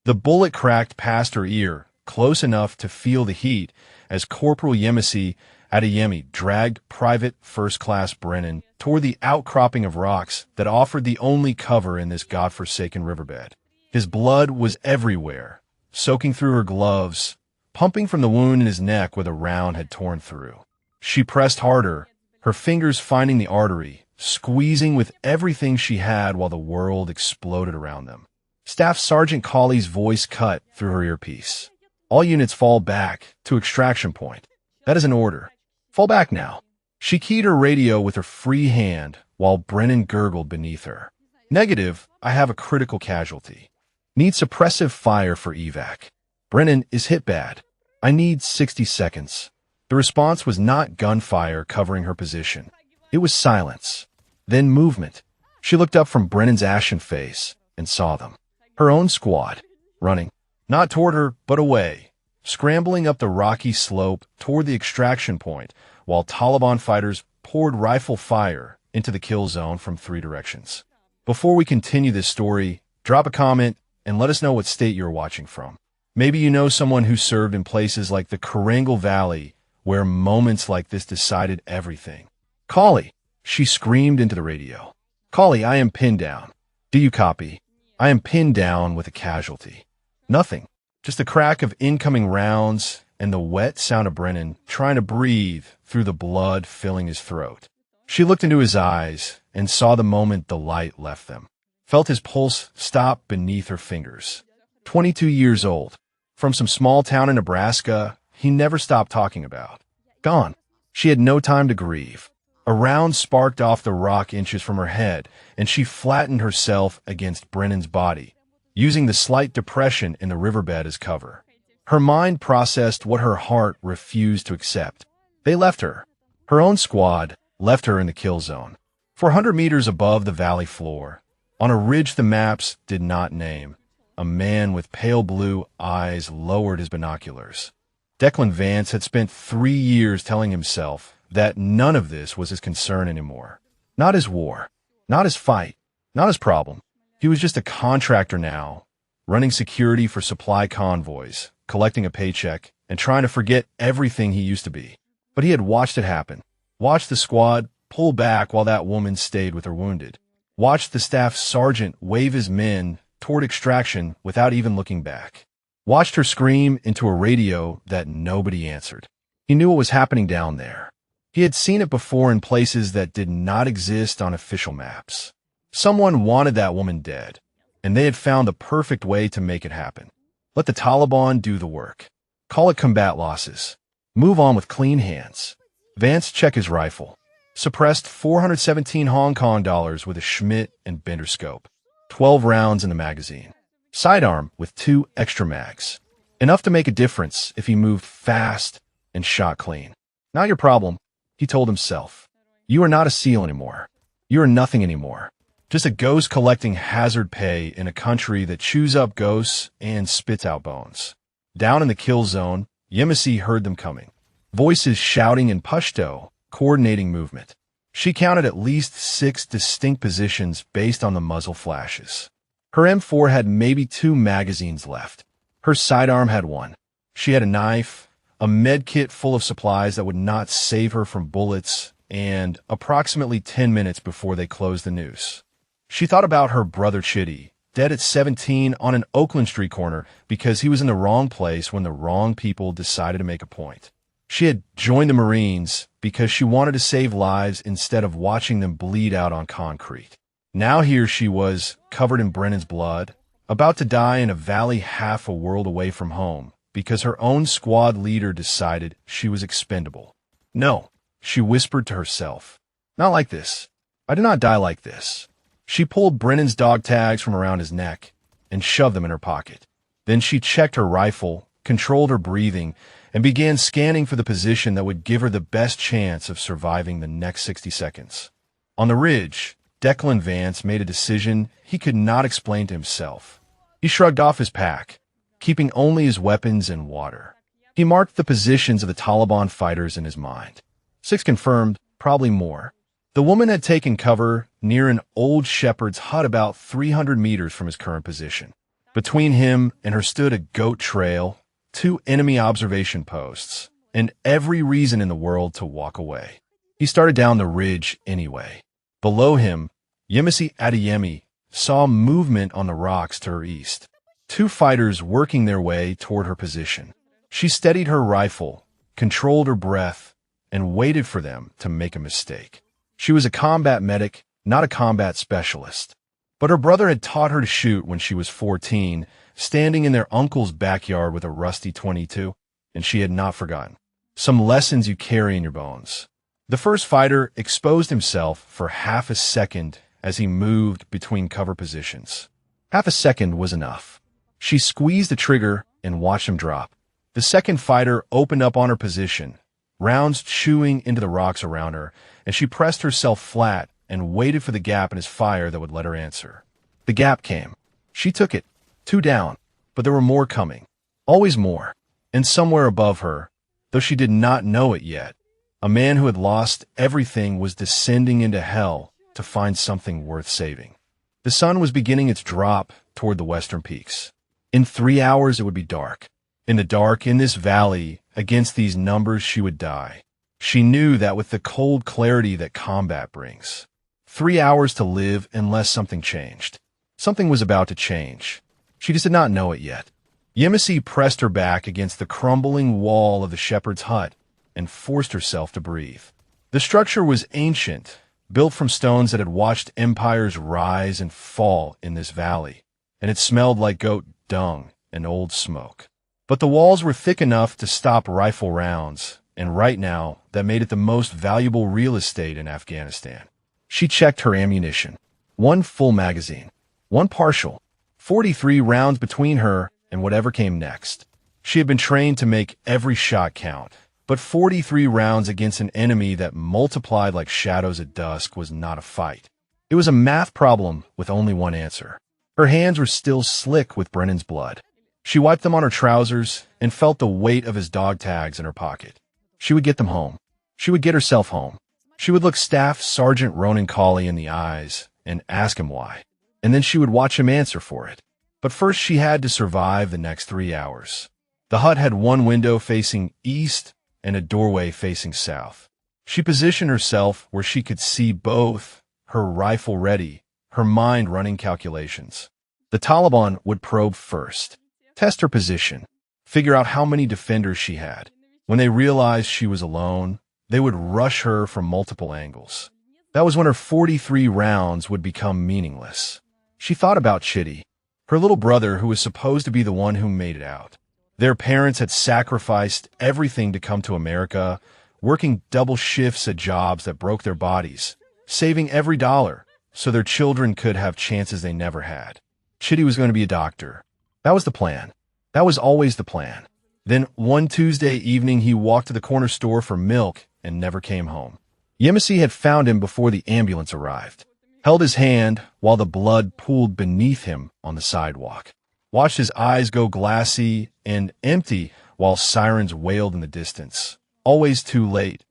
The bullet cracked past her ear, close enough to feel the heat, as Corporal Yemisi Adeyemi dragged Private First Class Brennan toward the outcropping of rocks that offered the only cover in this godforsaken riverbed. His blood was everywhere, soaking through her gloves, pumping from the wound in his neck where the round had torn through. She pressed harder, her fingers finding the artery, squeezing with everything she had while the world exploded around them. Staff Sergeant Colley's voice cut through her earpiece. All units fall back to extraction point. That is an order. Fall back now. She keyed her radio with her free hand while Brennan gurgled beneath her. Negative, I have a critical casualty. Need suppressive fire for evac. Brennan is hit bad. I need 60 seconds. The response was not gunfire covering her position. It was silence. Then movement. She looked up from Brennan's ashen face and saw them. Her own squad, running. Not toward her, but away, scrambling up the rocky slope toward the extraction point, while Taliban fighters poured rifle fire into the kill zone from 3 directions. Before we continue this story, drop a comment and let us know what state you're watching from. Maybe you know someone who served in places like the Karangal Valley, where moments like this decided everything. Colley, she screamed into the radio. Colley, I am pinned down. Do you copy? I am pinned down with a casualty. Nothing. Just the crack of incoming rounds and the wet sound of Brennan trying to breathe through the blood filling his throat. She looked into his eyes and saw the moment the light left them. Felt his pulse stop beneath her fingers. 22 years old. From some small town in Nebraska he never stopped talking about. Gone. She had no time to grieve. A round sparked off the rock inches from her head, and she flattened herself against Brennan's body, using the slight depression in the riverbed as cover. Her mind processed what her heart refused to accept. They left her. Her own squad left her in the kill zone. 400 meters above the valley floor, on a ridge the maps did not name, a man with pale blue eyes lowered his binoculars. Declan Vance had spent 3 years telling himself that none of this was his concern anymore. Not his war, not his fight, not his problem. He was just a contractor now, running security for supply convoys, collecting a paycheck, and trying to forget everything he used to be. But he had watched it happen. Watched the squad pull back while that woman stayed with her wounded. Watched the staff sergeant wave his men toward extraction without even looking back. Watched her scream into a radio that nobody answered. He knew what was happening down there. He had seen it before in places that did not exist on official maps. Someone wanted that woman dead, and they had found the perfect way to make it happen. Let the Taliban do the work. Call it combat losses. Move on with clean hands. Vance checked his rifle. Suppressed 417 Hong Kong dollars with a Schmidt and Bender scope. 12 rounds in the magazine. Sidearm with 2 extra mags. Enough to make a difference if he moved fast and shot clean. Not your problem, he told himself. You are not a SEAL anymore. You are nothing anymore. Just a ghost collecting hazard pay in a country that chews up ghosts and spits out bones. Down in the kill zone, Yemisi heard them coming. Voices shouting in Pashto, coordinating movement. She counted at least 6 distinct positions based on the muzzle flashes. Her M4 had maybe 2 magazines left. Her sidearm had 1. She had a knife, a med kit full of supplies that would not save her from bullets, and approximately 10 minutes before they closed the noose. She thought about her brother Chitty, dead at 17 on an Oakland Street corner because he was in the wrong place when the wrong people decided to make a point. She had joined the Marines because she wanted to save lives instead of watching them bleed out on concrete. Now here she was, covered in Brennan's blood, about to die in a valley half a world away from home because her own squad leader decided she was expendable. No, she whispered to herself. Not like this. I did not die like this. She pulled Brennan's dog tags from around his neck and shoved them in her pocket. Then she checked her rifle, controlled her breathing, and began scanning for the position that would give her the best chance of surviving the next 60 seconds. On the ridge, Declan Vance made a decision he could not explain to himself. He shrugged off his pack, keeping only his weapons and water. He marked the positions of the Taliban fighters in his mind. 6 confirmed, probably more. The woman had taken cover near an old shepherd's hut about 300 meters from his current position. Between him and her stood a goat trail, 2 enemy observation posts, and every reason in the world to walk away. He started down the ridge anyway. Below him, Yemisi Adeyemi saw movement on the rocks to her east. 2 fighters working their way toward her position. She steadied her rifle, controlled her breath, and waited for them to make a mistake. She was a combat medic, not a combat specialist. But her brother had taught her to shoot when she was 14, standing in their uncle's backyard with a rusty .22, and she had not forgotten. Some lessons you carry in your bones. The first fighter exposed himself for half a second as he moved between cover positions. Half a second was enough. She squeezed the trigger and watched him drop. The second fighter opened up on her position, rounds chewing into the rocks around her, and she pressed herself flat and waited for the gap in his fire that would let her answer. The gap came. She took it. 2 down. But there were more coming. Always more. And somewhere above her, though she did not know it yet, a man who had lost everything was descending into hell to find something worth saving. The sun was beginning its drop toward the western peaks. In 3 hours it would be dark. In the dark, in this valley, against these numbers, she would die. She knew that with the cold clarity that combat brings. 3 hours to live unless something changed. Something was about to change. She just did not know it yet. Yemisi pressed her back against the crumbling wall of the shepherd's hut and forced herself to breathe. The structure was ancient, built from stones that had watched empires rise and fall in this valley, and it smelled like goat dung and old smoke. But the walls were thick enough to stop rifle rounds, and right now, that made it the most valuable real estate in Afghanistan. She checked her ammunition. 1 full magazine. 1 partial. 43 rounds between her and whatever came next. She had been trained to make every shot count, but 43 rounds against an enemy that multiplied like shadows at dusk was not a fight. It was a math problem with only one answer. Her hands were still slick with Brennan's blood. She wiped them on her trousers and felt the weight of his dog tags in her pocket. She would get them home. She would get herself home. She would look Staff Sergeant Ronan Cawley in the eyes and ask him why, and then she would watch him answer for it. But first she had to survive the next 3 hours. The hut had 1 window facing east and a doorway facing south. She positioned herself where she could see both, her rifle ready, her mind running calculations. The Taliban would probe first, test her position, figure out how many defenders she had. When they realized she was alone, they would rush her from multiple angles. That was when her 43 rounds would become meaningless. She thought about Chitty, her little brother who was supposed to be the one who made it out. Their parents had sacrificed everything to come to America, working double shifts at jobs that broke their bodies, saving every dollar so their children could have chances they never had. Chitty was going to be a doctor. That was the plan. That was always the plan. Then one Tuesday evening he walked to the corner store for milk and never came home. Yemisi had found him before the ambulance arrived, held his hand while the blood pooled beneath him on the sidewalk, watched his eyes go glassy and empty while sirens wailed in the distance. Always too late,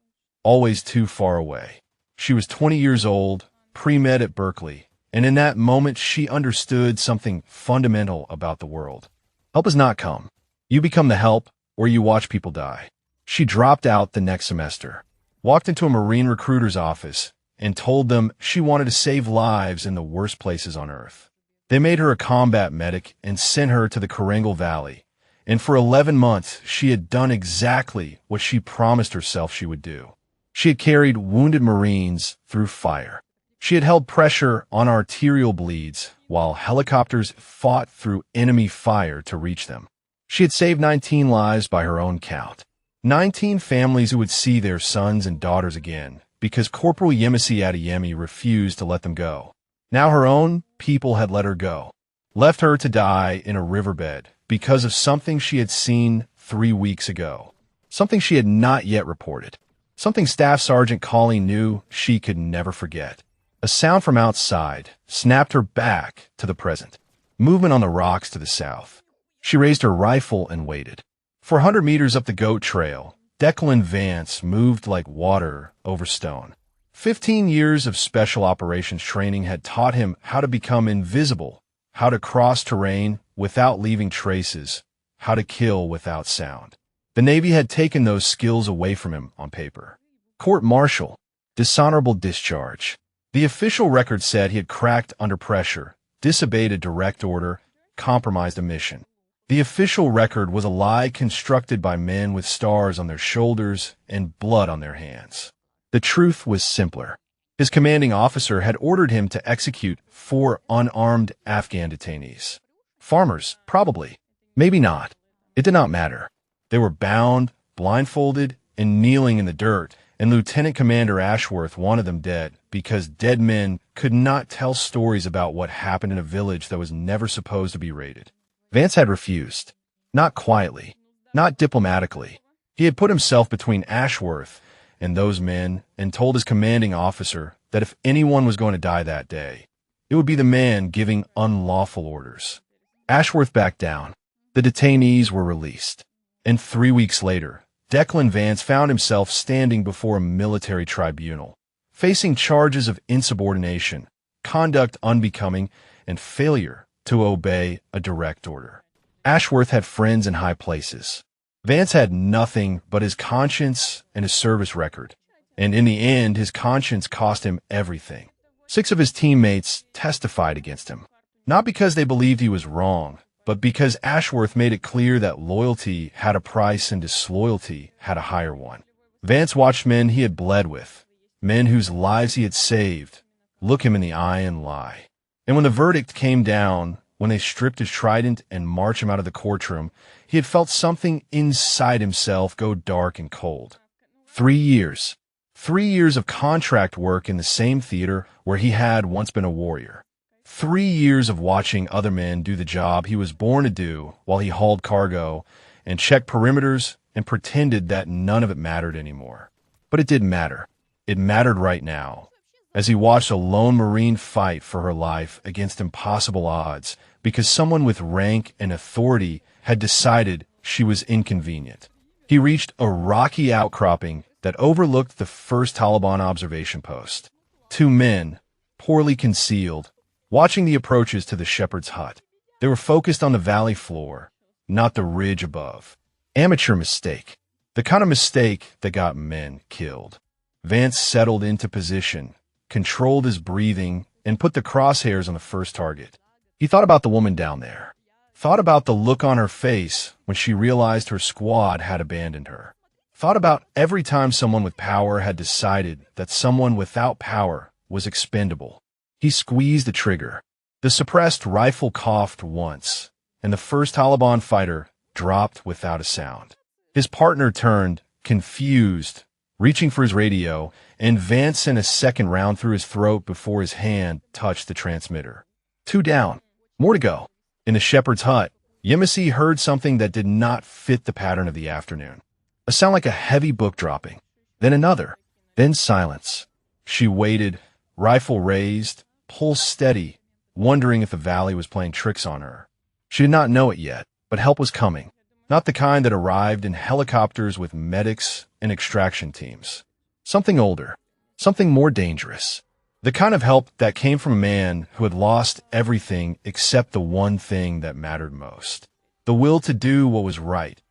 always too far away. She was 20 years old, pre-med at Berkeley, and in that moment she understood something fundamental about the world. Help does not come. You become the help, or you watch people die. She dropped out the next semester, walked into a Marine recruiter's office, and told them she wanted to save lives in the worst places on earth. They made her a combat medic and sent her to the Korengal Valley, and for 11 months she had done exactly what she promised herself she would do. She had carried wounded Marines through fire. She had held pressure on arterial bleeds while helicopters fought through enemy fire to reach them. She had saved 19 lives by her own count. 19 families who would see their sons and daughters again because Corporal Yemisi Adeyemi refused to let them go. Now her own people had let her go, left her to die in a riverbed because of something she had seen 3 weeks ago, something she had not yet reported, something Staff Sergeant Cawley knew she could never forget. A sound from outside snapped her back to the present, movement on the rocks to the south. She raised her rifle and waited. 400 meters up the goat trail, Declan Vance moved like water over stone. 15 years of special operations training had taught him how to become invisible how to cross terrain without leaving traces, how to kill without sound. The Navy had taken those skills away from him on paper. Court-martial, dishonorable discharge. The official record said he had cracked under pressure, disobeyed a direct order, compromised a mission. The official record was a lie constructed by men with stars on their shoulders and blood on their hands. The truth was simpler. His commanding officer had ordered him to execute 4 unarmed Afghan detainees. Farmers, probably. Maybe not. It did not matter. They were bound, blindfolded, and kneeling in the dirt, and Lieutenant Commander Ashworth wanted them dead because dead men could not tell stories about what happened in a village that was never supposed to be raided. Vance had refused. Not quietly, not diplomatically. He had put himself between Ashworth and those men and told his commanding officer that if anyone was going to die that day, it would be the man giving unlawful orders. Ashworth backed down. The detainees were released. And 3 weeks later, Declan Vance found himself standing before a military tribunal, facing charges of insubordination, conduct unbecoming, and failure to obey a direct order. Ashworth had friends in high places. Vance had nothing but his conscience and his service record, and in the end, his conscience cost him everything. 6 of his teammates testified against him, not because they believed he was wrong, but because Ashworth made it clear that loyalty had a price and disloyalty had a higher one. Vance watched men he had bled with, men whose lives he had saved, look him in the eye and lie. And when the verdict came down, when they stripped his trident and marched him out of the courtroom, he had felt something inside himself go dark and cold. 3 years. 3 years of contract work in the same theater where he had once been a warrior. 3 years of watching other men do the job he was born to do while he hauled cargo and checked perimeters and pretended that none of it mattered anymore. But it didn't matter. It mattered right now, as he watched a lone Marine fight for her life against impossible odds because someone with rank and authority had decided she was inconvenient. He reached a rocky outcropping that overlooked the first Taliban observation post. 2 men, poorly concealed, watching the approaches to the shepherd's hut. They were focused on the valley floor, not the ridge above. Amateur mistake. The kind of mistake that got men killed. Vance settled into position, controlled his breathing, and put the crosshairs on the first target. He thought about the woman down there. Thought about the look on her face when she realized her squad had abandoned her. Thought about every time someone with power had decided that someone without power was expendable. He squeezed the trigger. The suppressed rifle coughed once, and the first Taliban fighter dropped without a sound. His partner turned, confused, reaching for his radio, and Vance sent a second round through his throat before his hand touched the transmitter. 2 down. More to go. In the shepherd's hut, Yemisi heard something that did not fit the pattern of the afternoon. A sound like a heavy book dropping. Then another. Then silence. She waited, rifle raised, pulse steady, wondering if the valley was playing tricks on her. She did not know it yet, but help was coming. Not the kind that arrived in helicopters with medics and extraction teams. Something older. Something more dangerous. The kind of help that came from a man who had lost everything except the one thing that mattered most. The will to do what was right,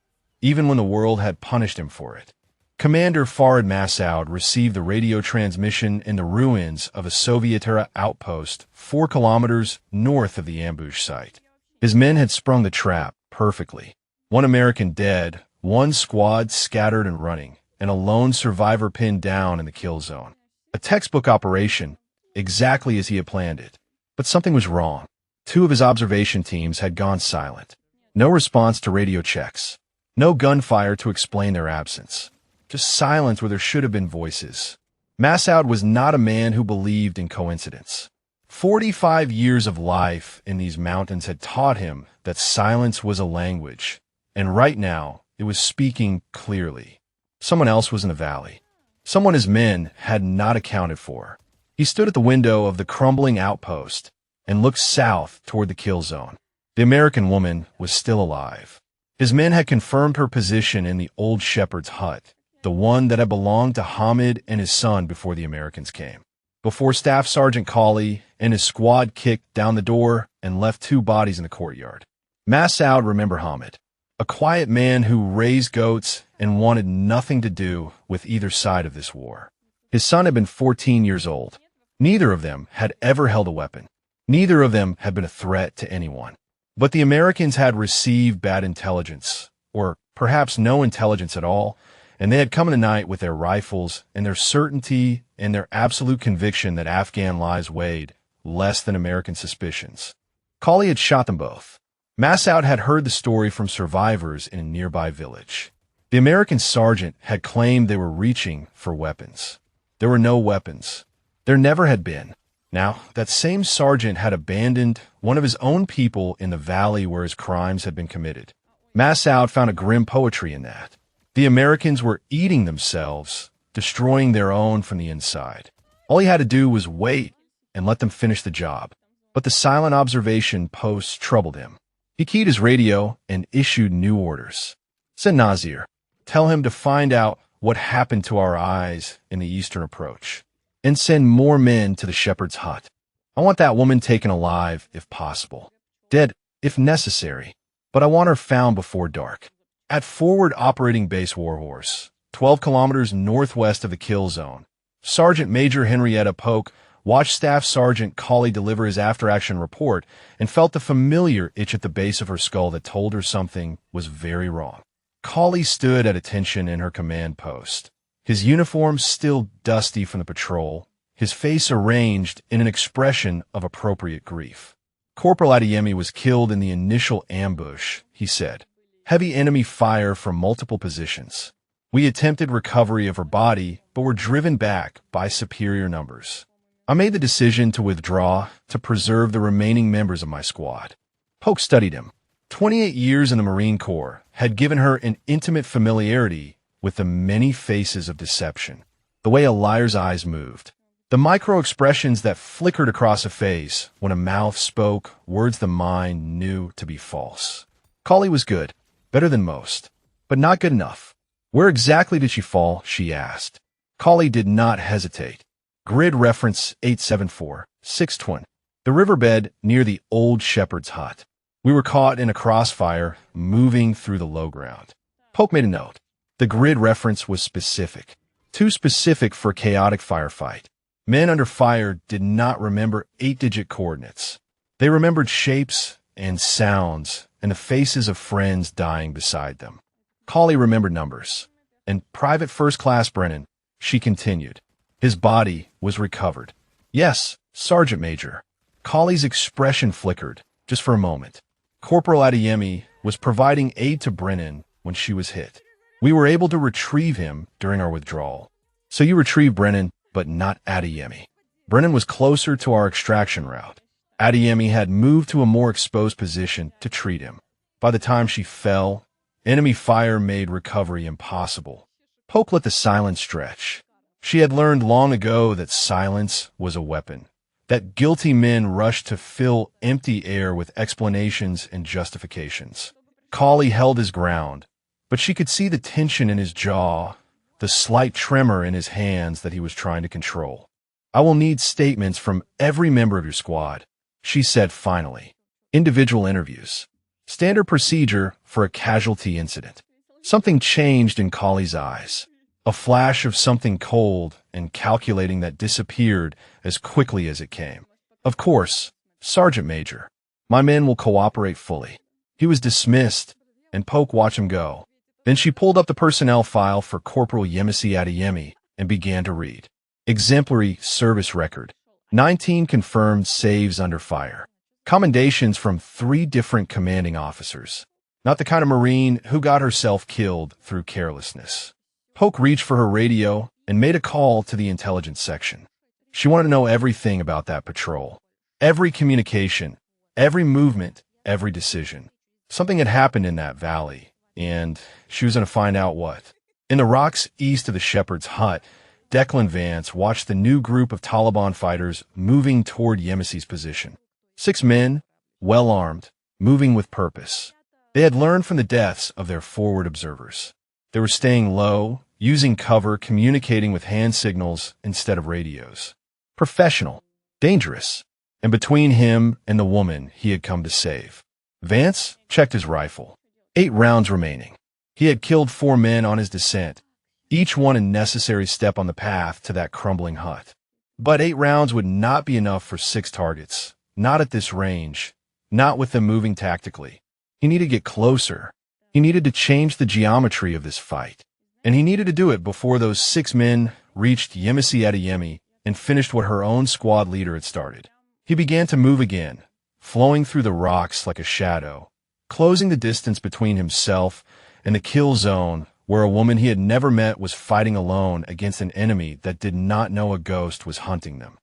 even when the world had punished him for it. Commander Farid Massoud received the radio transmission in the ruins of a Soviet-era outpost 4 kilometers north of the ambush site. His men had sprung the trap perfectly. 1 American dead, 1 squad scattered and running, and a lone survivor pinned down in the kill zone. A textbook operation, exactly as he had planned it. But something was wrong. 2 of his observation teams had gone silent. No response to radio checks. No gunfire to explain their absence. Just silence where there should have been voices. Massoud was not a man who believed in coincidence. 45 years of life in these mountains had taught him that silence was a language, and right now it was speaking clearly. Someone else was in the valley. Someone his men had not accounted for. He stood at the window of the crumbling outpost and looked south toward the kill zone. The American woman was still alive. His men had confirmed her position in the old shepherd's hut, the one that had belonged to Hamid and his son before the Americans came. before Staff Sergeant Colley and his squad kicked down the door and left 2 bodies in the courtyard. Massoud remembered Hamid, a quiet man who raised goats and wanted nothing to do with either side of this war. His son had been 14 years old. Neither of them had ever held a weapon. Neither of them had been a threat to anyone. But the Americans had received bad intelligence, or perhaps no intelligence at all, and they had come in the night with their rifles and their certainty and their absolute conviction that Afghan lives weighed less than American suspicions. Colley had shot them both. Massoud had heard the story from survivors in a nearby village. The American sergeant had claimed they were reaching for weapons. There were no weapons. There never had been. Now, that same sergeant had abandoned one of his own people in the valley where his crimes had been committed. Massoud found a grim poetry in that. The Americans were eating themselves, destroying their own from the inside. All he had to do was wait and let them finish the job. But the silent observation posts troubled him. He keyed his radio and issued new orders. Send Nazir. Tell him to find out what happened to our eyes in the eastern approach. And send more men to the shepherd's hut. I want that woman taken alive, if possible. Dead, if necessary. But I want her found before dark. At Forward Operating Base Warhorse, 12 kilometers northwest of the kill zone, Sergeant Major Henrietta Polk watched Staff Sergeant Colley deliver his after-action report and felt the familiar itch at the base of her skull that told her something was very wrong. Colley stood at attention in her command post, his uniform still dusty from the patrol, his face arranged in an expression of appropriate grief. Corporal Adeyemi was killed in the initial ambush, he said. Heavy enemy fire from multiple positions. We attempted recovery of her body, but were driven back by superior numbers. I made the decision to withdraw to preserve the remaining members of my squad. Polk studied him. 28 years in the Marine Corps had given her an intimate familiarity with the many faces of deception, the way a liar's eyes moved, the micro-expressions that flickered across a face when a mouth spoke words the mind knew to be false. Colley was good, better than most, but not good enough. Where exactly did she fall, she asked. Colley did not hesitate. Grid reference 874-620. The riverbed near the old shepherd's hut. We were caught in a crossfire, moving through the low ground. Polk made a note. The grid reference was specific. Too specific for a chaotic firefight. Men under fire did not remember 8-digit coordinates. They remembered shapes and sounds and the faces of friends dying beside them. Colley remembered numbers. And Private First Class Brennan, she continued. His body was recovered. Yes, Sergeant Major. Colley's expression flickered, just for a moment. Corporal Adeyemi was providing aid to Brennan when she was hit. We were able to retrieve him during our withdrawal. So you retrieved Brennan, but not Adeyemi. Brennan was closer to our extraction route. Adeyemi had moved to a more exposed position to treat him. By the time she fell, enemy fire made recovery impossible. Polk let the silence stretch. She had learned long ago that silence was a weapon, that guilty men rushed to fill empty air with explanations and justifications. Colley held his ground, but she could see the tension in his jaw, the slight tremor in his hands that he was trying to control. I will need statements from every member of your squad, she said finally. Individual interviews. Standard procedure for a casualty incident. Something changed in Colley's eyes. A flash of something cold and calculating that disappeared as quickly as it came. Of course, Sergeant Major. My men will cooperate fully. He was dismissed, and Polk watched him go. Then she pulled up the personnel file for Corporal Yemisi Adeyemi and began to read. Exemplary service record. 19 confirmed saves under fire. Commendations from 3 different commanding officers. Not the kind of Marine who got herself killed through carelessness. Polk reached for her radio and made a call to the intelligence section. She wanted to know everything about that patrol. Every communication, every movement, every decision. Something had happened in that valley, and she was going to find out what. In the rocks east of the shepherd's hut, Declan Vance watched the new group of Taliban fighters moving toward Yemisi's position. 6 men, well-armed, moving with purpose. They had learned from the deaths of their forward observers. They were staying low, using cover, communicating with hand signals instead of radios. Professional. Dangerous. And between him and the woman he had come to save. Vance checked his rifle. 8 rounds remaining. He had killed 4 men on his descent, each one a necessary step on the path to that crumbling hut. But 8 rounds would not be enough for 6 targets. Not at this range. Not with them moving tactically. He needed to get closer. He needed to change the geometry of this fight. And he needed to do it before those 6 men reached Yemisi Adeyemi and finished what her own squad leader had started. He began to move again, flowing through the rocks like a shadow, closing the distance between himself and the kill zone where a woman he had never met was fighting alone against an enemy that did not know a ghost was hunting them.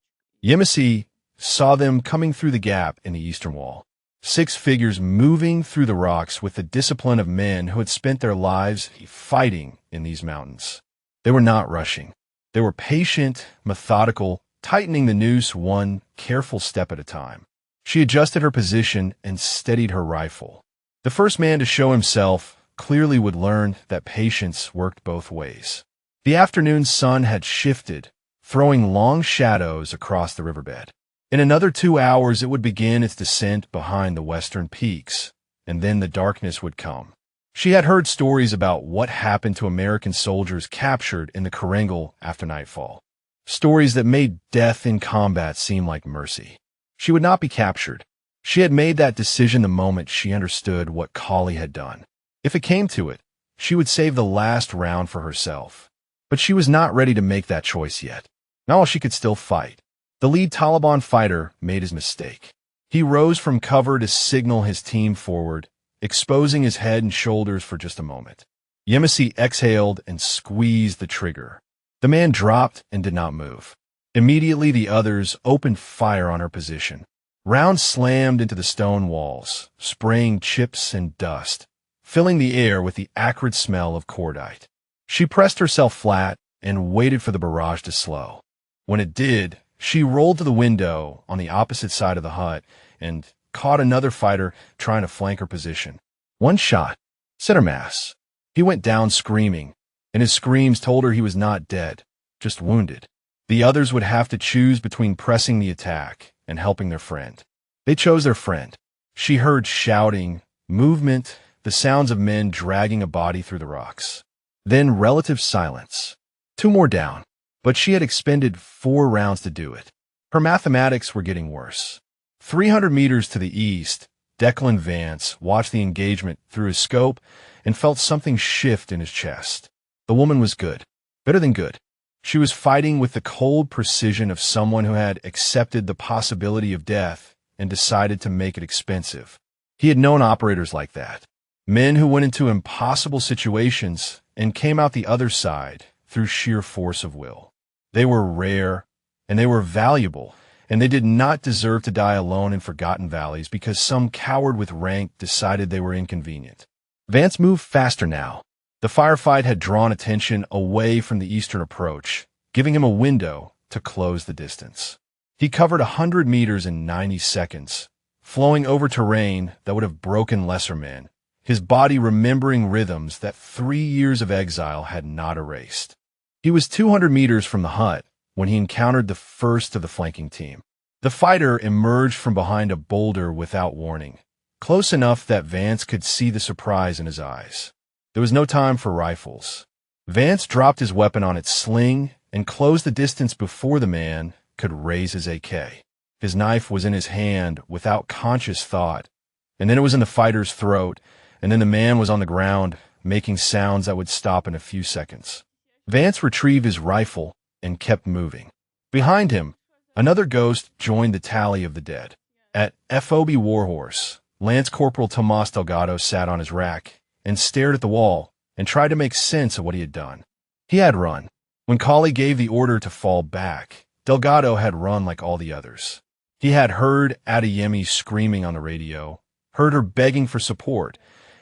Yemisi saw them coming through the gap in the eastern wall. 6 figures moving through the rocks with the discipline of men who had spent their lives fighting in these mountains. They were not rushing. They were patient, methodical, tightening the noose one careful step at a time. She adjusted her position and steadied her rifle. The first man to show himself clearly would learn that patience worked both ways. The afternoon sun had shifted, throwing long shadows across the riverbed. In another 2 hours, it would begin its descent behind the western peaks, and then the darkness would come. She had heard stories about what happened to American soldiers captured in the Karengal after nightfall. Stories that made death in combat seem like mercy. She would not be captured. She had made that decision the moment she understood what Kali had done. If it came to it, she would save the last round for herself. But she was not ready to make that choice yet. Not while she could still fight. The lead Taliban fighter made his mistake. He rose from cover to signal his team forward, exposing his head and shoulders for just a moment. Yemisi exhaled and squeezed the trigger. The man dropped and did not move. Immediately, the others opened fire on her position. Rounds slammed into the stone walls, spraying chips and dust, filling the air with the acrid smell of cordite. She pressed herself flat and waited for the barrage to slow. When it did, she rolled to the window on the opposite side of the hut and caught another fighter trying to flank her position. One shot, center mass. He went down screaming, and his screams told her he was not dead, just wounded. The others would have to choose between pressing the attack and helping their friend. They chose their friend. She heard shouting, movement, the sounds of men dragging a body through the rocks. Then relative silence. 2 more down. But she had expended 4 rounds to do it. Her mathematics were getting worse. 300 meters to the east, Declan Vance watched the engagement through his scope and felt something shift in his chest. The woman was good. Better than good. She was fighting with the cold precision of someone who had accepted the possibility of death and decided to make it expensive. He had known operators like that. Men who went into impossible situations and came out the other side through sheer force of will. They were rare, and they were valuable, and they did not deserve to die alone in forgotten valleys because some coward with rank decided they were inconvenient. Vance moved faster now. The firefight had drawn attention away from the eastern approach, giving him a window to close the distance. He covered 100 meters in 90 seconds, flowing over terrain that would have broken lesser men, his body remembering rhythms that 3 years of exile had not erased. He was 200 meters from the hut when he encountered the first of the flanking team. The fighter emerged from behind a boulder without warning, close enough that Vance could see the surprise in his eyes. There was no time for rifles. Vance dropped his weapon on its sling and closed the distance before the man could raise his AK. His knife was in his hand without conscious thought, and then it was in the fighter's throat, and then the man was on the ground, making sounds that would stop in a few seconds. Vance retrieved his rifle and kept moving. Behind him, another ghost joined the tally of the dead. At FOB Warhorse, Lance Corporal Tomas Delgado sat on his rack and stared at the wall and tried to make sense of what he had done. He had run. When Kali gave the order to fall back, Delgado had run like all the others. He had heard Adeyemi screaming on the radio, heard her begging for support,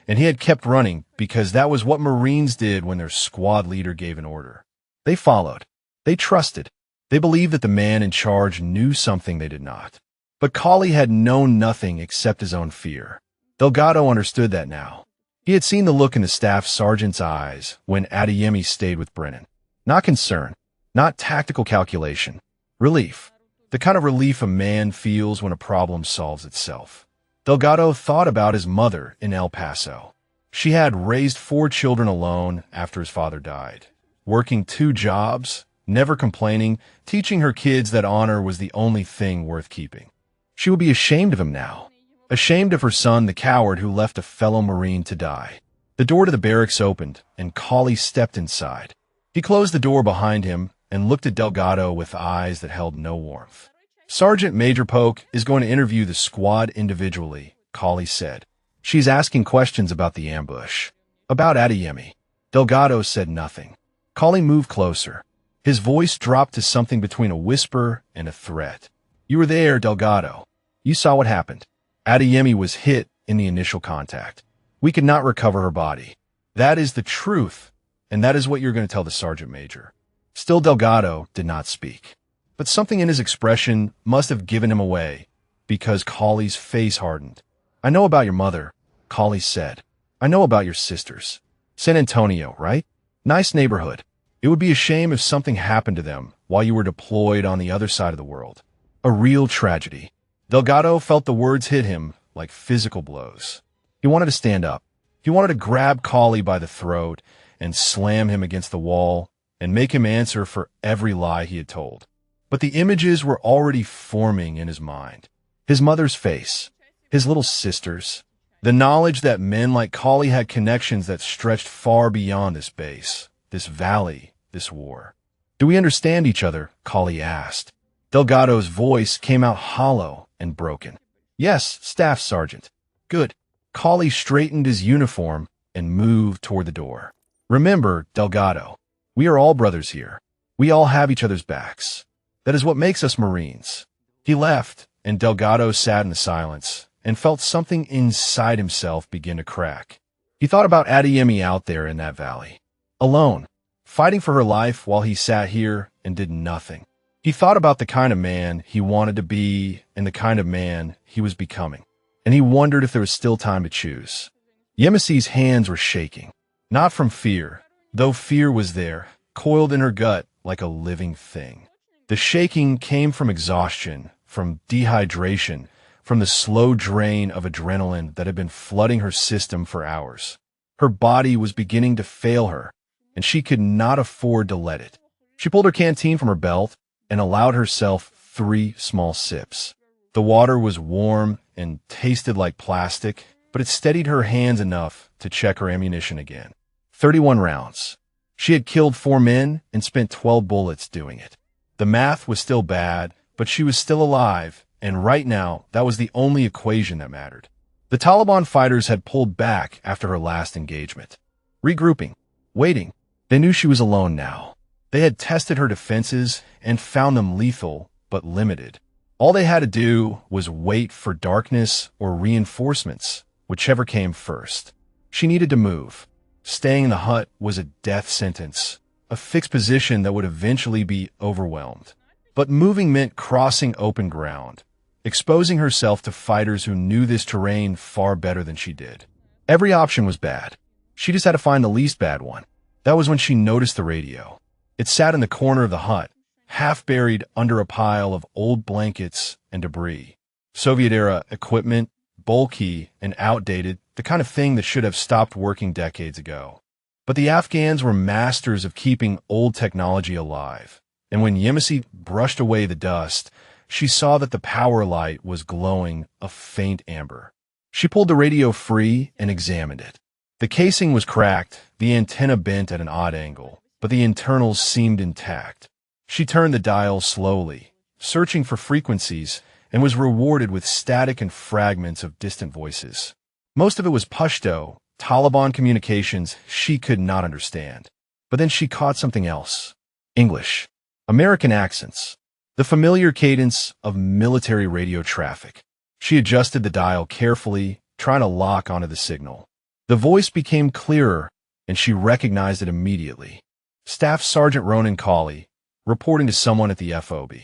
and he had kept running because that was what Marines did when their squad leader gave an order. They followed. They trusted. They believed that the man in charge knew something they did not. But Kali had known nothing except his own fear. Delgado understood that now. He had seen the look in the staff sergeant's eyes when Adeyemi stayed with Brennan. Not concern, not tactical calculation. Relief. The kind of relief a man feels when a problem solves itself. Delgado thought about his mother in El Paso. She had raised 4 children alone after his father died, working 2 jobs, never complaining, teaching her kids that honor was the only thing worth keeping. She would be ashamed of him now, ashamed of her son, the coward who left a fellow Marine to die. The door to the barracks opened, and Cawley stepped inside. He closed the door behind him and looked at Delgado with eyes that held no warmth. "Sergeant Major Polk is going to interview the squad individually," Cawley said. "She's asking questions about the ambush. About Adeyemi." Delgado said nothing. Cawley moved closer. His voice dropped to something between a whisper and a threat. "You were there, Delgado. You saw what happened. Adeyemi was hit in the initial contact. We could not recover her body. That is the truth, and that is what you're going to tell the sergeant major." Still, Delgado did not speak. But something in his expression must have given him away, because Cawley's face hardened. "I know about your mother," Cawley said. "I know about your sisters. San Antonio, right? Nice neighborhood. It would be a shame if something happened to them while you were deployed on the other side of the world. A real tragedy." Delgado felt the words hit him like physical blows. He wanted to stand up. He wanted to grab Cawley by the throat and slam him against the wall and make him answer for every lie he had told. But the images were already forming in his mind. His mother's face, his little sisters, the knowledge that men like Cawley had connections that stretched far beyond this base, this valley, this war. "Do we understand each other?" Cawley asked. Delgado's voice came out hollow and broken. "Yes, Staff Sergeant." "Good." Cawley straightened his uniform and moved toward the door. "Remember, Delgado, we are all brothers here. We all have each other's backs. That is what makes us Marines." He left, and Delgado sat in the silence and felt something inside himself begin to crack. He thought about Adeyemi out there in that valley, alone, fighting for her life while he sat here and did nothing. He thought about the kind of man he wanted to be and the kind of man he was becoming, and he wondered if there was still time to choose. Yemisi's hands were shaking, not from fear, though fear was there, coiled in her gut like a living thing. The shaking came from exhaustion, from dehydration, from the slow drain of adrenaline that had been flooding her system for hours. Her body was beginning to fail her, and she could not afford to let it. She pulled her canteen from her belt and allowed herself 3 small sips. The water was warm and tasted like plastic, but it steadied her hands enough to check her ammunition again. 31 rounds. She had killed 4 men and spent 12 bullets doing it. The math was still bad, but she was still alive, and right now, that was the only equation that mattered. The Taliban fighters had pulled back after her last engagement. Regrouping. Waiting. They knew she was alone now. They had tested her defenses and found them lethal, but limited. All they had to do was wait for darkness or reinforcements, whichever came first. She needed to move. Staying in the hut was a death sentence, a fixed position that would eventually be overwhelmed. But moving meant crossing open ground, exposing herself to fighters who knew this terrain far better than she did. Every option was bad. She just had to find the least bad one. That was when she noticed the radio. It sat in the corner of the hut, half buried under a pile of old blankets and debris. Soviet-era equipment, bulky and outdated, the kind of thing that should have stopped working decades ago. But the Afghans were masters of keeping old technology alive, and when Yemisi brushed away the dust, she saw that the power light was glowing a faint amber. She pulled the radio free and examined it. The casing was cracked, the antenna bent at an odd angle, but the internals seemed intact. She turned the dial slowly, searching for frequencies, and was rewarded with static and fragments of distant voices. Most of it was Pashto, Taliban communications she could not understand. But then she caught something else. English. American accents. The familiar cadence of military radio traffic. She adjusted the dial carefully, trying to lock onto the signal. The voice became clearer, and she recognized it immediately. Staff Sergeant Ronan Cawley, reporting to someone at the FOB.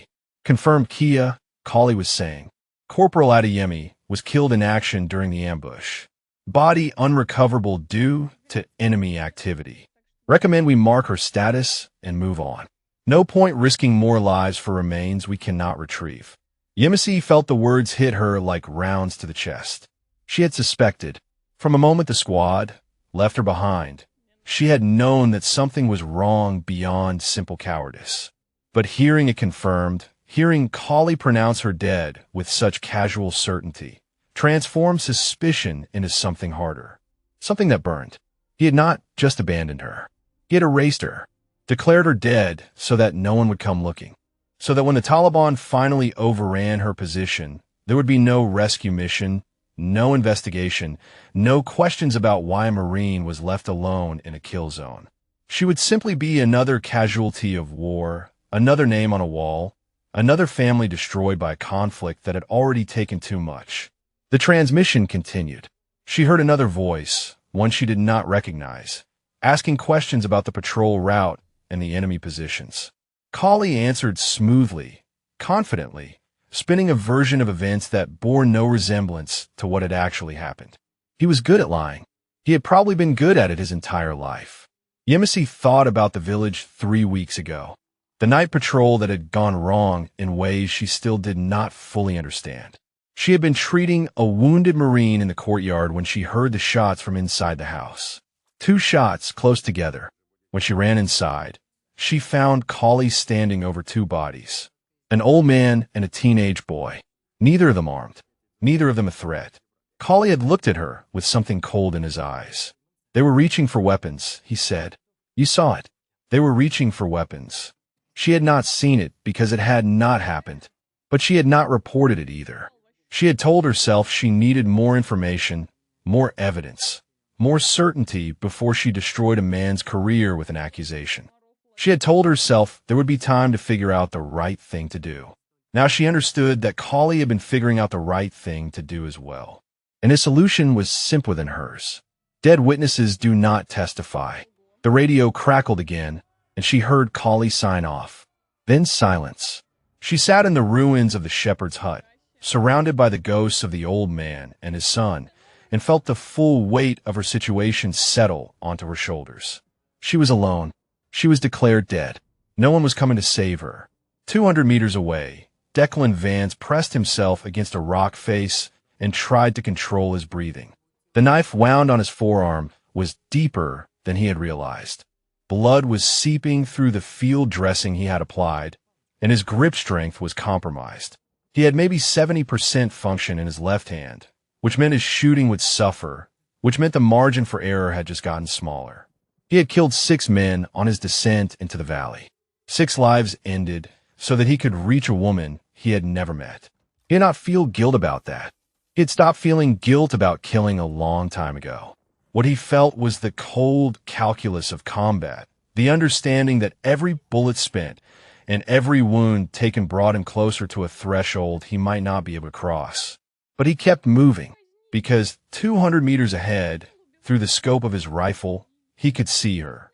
"Confirmed Kia," Cawley was saying. "Corporal Adeyemi was killed in action during the ambush. Body unrecoverable due to enemy activity. Recommend we mark her status and move on." No point risking more lives for remains we cannot retrieve. Yemisi felt the words hit her like rounds to the chest. She had suspected. From a moment the squad left her behind, she had known that something was wrong beyond simple cowardice. But hearing it confirmed, hearing Kali pronounce her dead with such casual certainty, transformed suspicion into something harder. Something that burned. He had not just abandoned her. He had erased her, declared her dead so that no one would come looking. So that when the Taliban finally overran her position, there would be no rescue mission, no investigation, no questions about why a Marine was left alone in a kill zone. She would simply be another casualty of war, another name on a wall, another family destroyed by a conflict that had already taken too much. The transmission continued. She heard another voice, one she did not recognize, asking questions about the patrol route and the enemy positions. Kali answered smoothly, confidently, spinning a version of events that bore no resemblance to what had actually happened. He was good at lying. He had probably been good at it his entire life. Yemisi thought about the village 3 weeks ago. The night patrol that had gone wrong in ways she still did not fully understand. She had been treating a wounded Marine in the courtyard when she heard the shots from inside the house. 2 shots close together. When she ran inside, she found Kali standing over 2 bodies. An old man and a teenage boy. Neither of them armed. Neither of them a threat. Kali had looked at her with something cold in his eyes. They were reaching for weapons, he said. You saw it. They were reaching for weapons. She had not seen it because it had not happened, but she had not reported it either. She had told herself she needed more information, more evidence, more certainty before she destroyed a man's career with an accusation. She had told herself there would be time to figure out the right thing to do. Now she understood that Kali had been figuring out the right thing to do as well. And his solution was simpler than hers. Dead witnesses do not testify. The radio crackled again, and she heard Kali sign off. Then silence. She sat in the ruins of the shepherd's hut, surrounded by the ghosts of the old man and his son, and felt the full weight of her situation settle onto her shoulders. She was alone. She was declared dead. No one was coming to save her. 200 meters away, Declan Vance pressed himself against a rock face and tried to control his breathing. The knife wound on his forearm was deeper than he had realized. Blood was seeping through the field dressing he had applied, and his grip strength was compromised. He had maybe 70% function in his left hand, which meant his shooting would suffer, which meant the margin for error had just gotten smaller. He had killed 6 men on his descent into the valley. 6 lives ended so that he could reach a woman he had never met. He did not feel guilt about that. He had stopped feeling guilt about killing a long time ago. What he felt was the cold calculus of combat, the understanding that every bullet spent and every wound taken brought him closer to a threshold he might not be able to cross. But he kept moving, because 200 meters ahead, through the scope of his rifle, he could see her.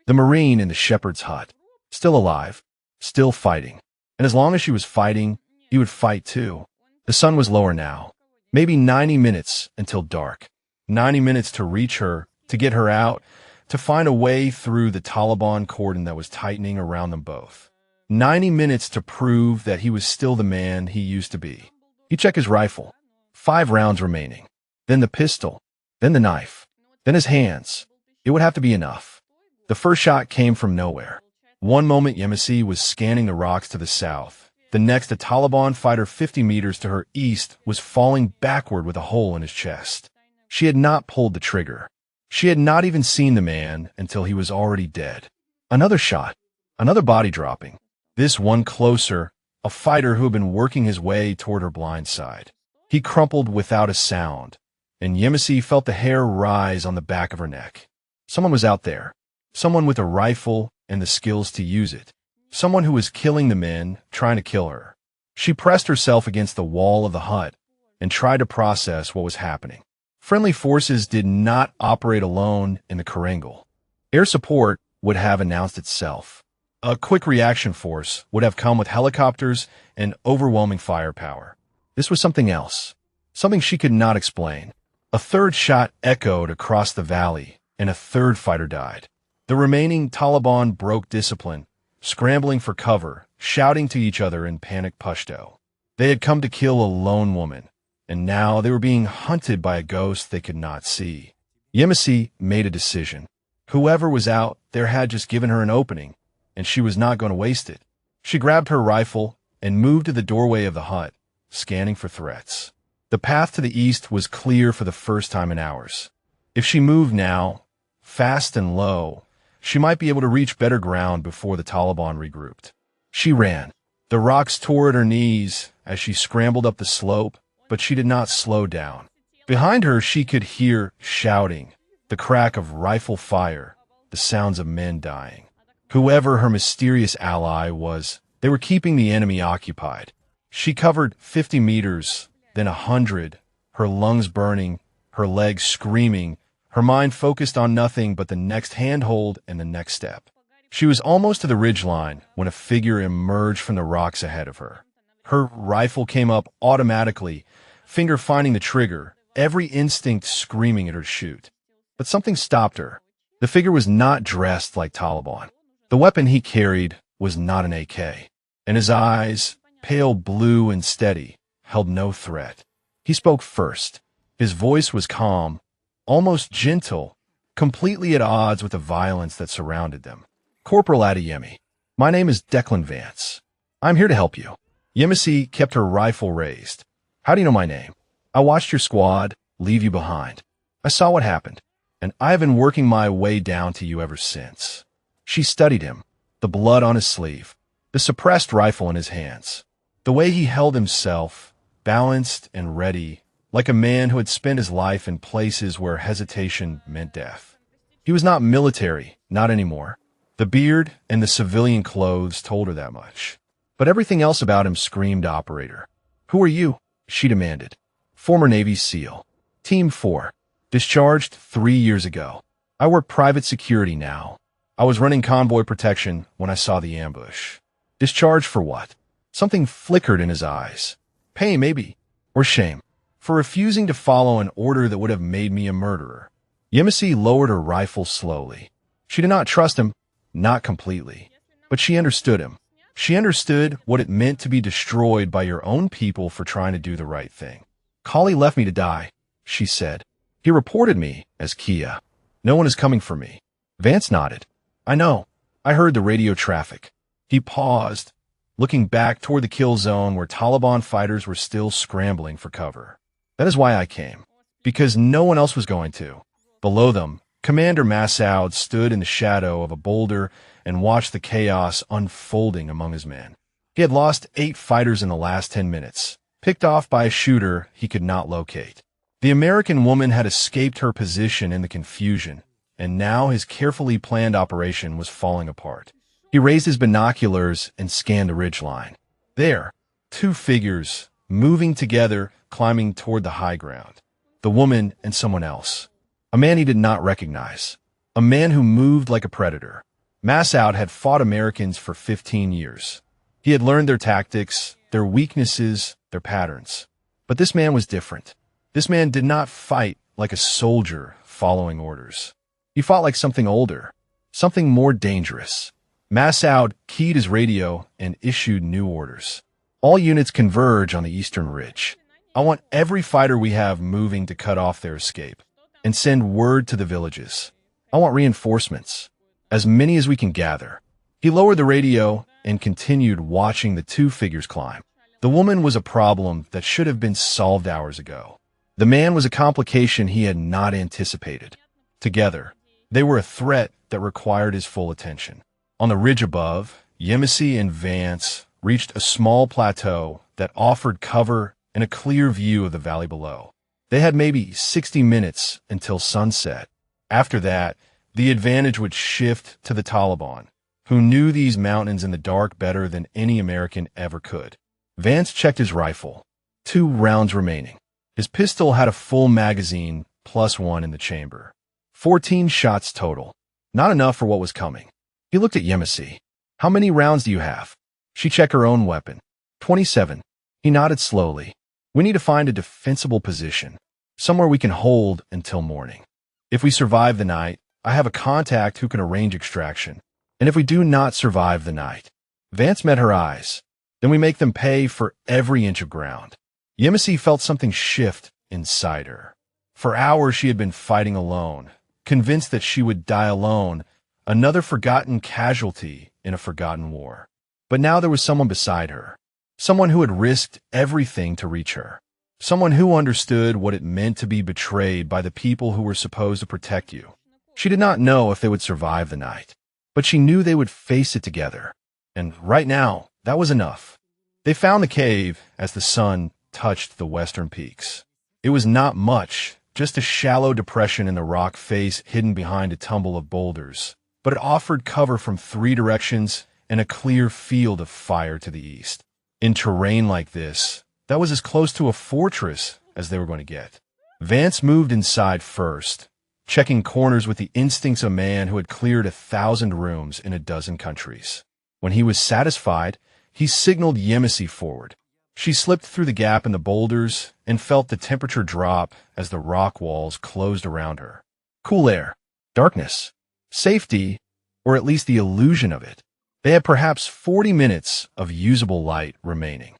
The Marine in the shepherd's hut, still alive, still fighting. And as long as she was fighting, he would fight too. The sun was lower now, maybe 90 minutes until dark. 90 minutes to reach her, to get her out, to find a way through the Taliban cordon that was tightening around them both. 90 minutes to prove that he was still the man he used to be. He checked his rifle. 5 rounds remaining. Then the pistol. Then the knife. Then his hands. It would have to be enough. The first shot came from nowhere. One moment Yemisi was scanning the rocks to the south. The next, a Taliban fighter 50 meters to her east was falling backward with a hole in his chest. She had not pulled the trigger. She had not even seen the man until he was already dead. Another shot. Another body dropping. This one closer, a fighter who had been working his way toward her blind side. He crumpled without a sound, and Yemisi felt the hair rise on the back of her neck. Someone was out there. Someone with a rifle and the skills to use it. Someone who was killing the men, trying to kill her. She pressed herself against the wall of the hut and tried to process what was happening. Friendly forces did not operate alone in the Korengal. Air support would have announced itself. A quick reaction force would have come with helicopters and overwhelming firepower. This was something else, something she could not explain. A third shot echoed across the valley, and a third fighter died. The remaining Taliban broke discipline, scrambling for cover, shouting to each other in panicked Pashto. They had come to kill a lone woman, and now they were being hunted by a ghost they could not see. Yemisi made a decision. Whoever was out there had just given her an opening, and she was not going to waste it. She grabbed her rifle and moved to the doorway of the hut, scanning for threats. The path to the east was clear for the first time in hours. If she moved now, fast and low, she might be able to reach better ground before the Taliban regrouped. She ran. The rocks tore at her knees as she scrambled up the slope, but she did not slow down. Behind her, she could hear shouting, the crack of rifle fire, the sounds of men dying. Whoever her mysterious ally was, they were keeping the enemy occupied. She covered 50 meters, then 100, her lungs burning, her legs screaming, her mind focused on nothing but the next handhold and the next step. She was almost to the ridgeline when a figure emerged from the rocks ahead of her. Her rifle came up automatically, finger finding the trigger, every instinct screaming at her to shoot. But something stopped her. The figure was not dressed like Taliban. The weapon he carried was not an AK, and his eyes, pale blue and steady, held no threat. He spoke first. His voice was calm, almost gentle, completely at odds with the violence that surrounded them. "Corporal Adeyemi, my name is Declan Vance. I'm here to help you." Yemisi kept her rifle raised. "How do you know my name? I watched your squad leave you behind. I saw what happened, and I've been working my way down to you ever since." She studied him, the blood on his sleeve, the suppressed rifle in his hands, the way he held himself, balanced and ready, like a man who had spent his life in places where hesitation meant death. He was not military, not anymore. The beard and the civilian clothes told her that much. But everything else about him screamed operator. "Who are you?" she demanded. "Former Navy SEAL. Team 4. Discharged 3 years ago. I work private security now. I was running convoy protection when I saw the ambush." Discharged for what? Something flickered in his eyes. Pain, maybe. Or shame. For refusing to follow an order that would have made me a murderer. Yemisi lowered her rifle slowly. She did not trust him, not completely. But she understood him. She understood what it meant to be destroyed by your own people for trying to do the right thing. "Kali left me to die," she said. "He reported me as Kia. No one is coming for me." Vance nodded. "I know. I heard the radio traffic." He paused, looking back toward the kill zone where Taliban fighters were still scrambling for cover. "That is why I came. Because no one else was going to." Below them, Commander Massoud stood in the shadow of a boulder and watched the chaos unfolding among his men. He had lost 8 fighters in the last 10 minutes, picked off by a shooter he could not locate. The American woman had escaped her position in the confusion, and now his carefully planned operation was falling apart. He raised his binoculars and scanned the ridgeline. There, 2 figures, moving together, climbing toward the high ground. The woman and someone else. A man he did not recognize. A man who moved like a predator. Massoud had fought Americans for 15 years. He had learned their tactics, their weaknesses, their patterns. But this man was different. This man did not fight like a soldier following orders. He fought like something older, something more dangerous. Massoud keyed his radio and issued new orders. "All units converge on the eastern ridge. I want every fighter we have moving to cut off their escape and send word to the villages. I want reinforcements, as many as we can gather." He lowered the radio and continued watching the 2 figures climb. The woman was a problem that should have been solved hours ago. The man was a complication he had not anticipated. Together, they were a threat that required his full attention. On the ridge above, Yemisi and Vance reached a small plateau that offered cover and a clear view of the valley below. They had maybe 60 minutes until sunset. After that, the advantage would shift to the Taliban, who knew these mountains in the dark better than any American ever could. Vance checked his rifle. 2 rounds remaining. His pistol had a full magazine plus 1 in the chamber. 14 shots total. Not enough for what was coming. He looked at Yemisi. "How many rounds do you have?" She checked her own weapon. 27. He nodded slowly. "We need to find a defensible position, somewhere we can hold until morning. If we survive the night, I have a contact who can arrange extraction. And if we do not survive the night, Vance met her eyes, then we make them pay for every inch of ground. Yemisi felt something shift inside her. For hours she had been fighting alone, convinced that she would die alone, another forgotten casualty in a forgotten war. But now there was someone beside her, someone who had risked everything to reach her, someone who understood what it meant to be betrayed by the people who were supposed to protect you. She did not know if they would survive the night, but she knew they would face it together. And right now, that was enough. They found the cave as the sun touched the western peaks. It was not much, just a shallow depression in the rock face hidden behind a tumble of boulders, but it offered cover from 3 directions and a clear field of fire to the east. In terrain like this, that was as close to a fortress as they were going to get. Vance moved inside first, checking corners with the instincts of a man who had cleared 1,000 rooms in a dozen countries. When he was satisfied, he signaled Yemisi forward. She slipped through the gap in the boulders and felt the temperature drop as the rock walls closed around her. Cool air, darkness, safety, or at least the illusion of it. They had perhaps 40 minutes of usable light remaining.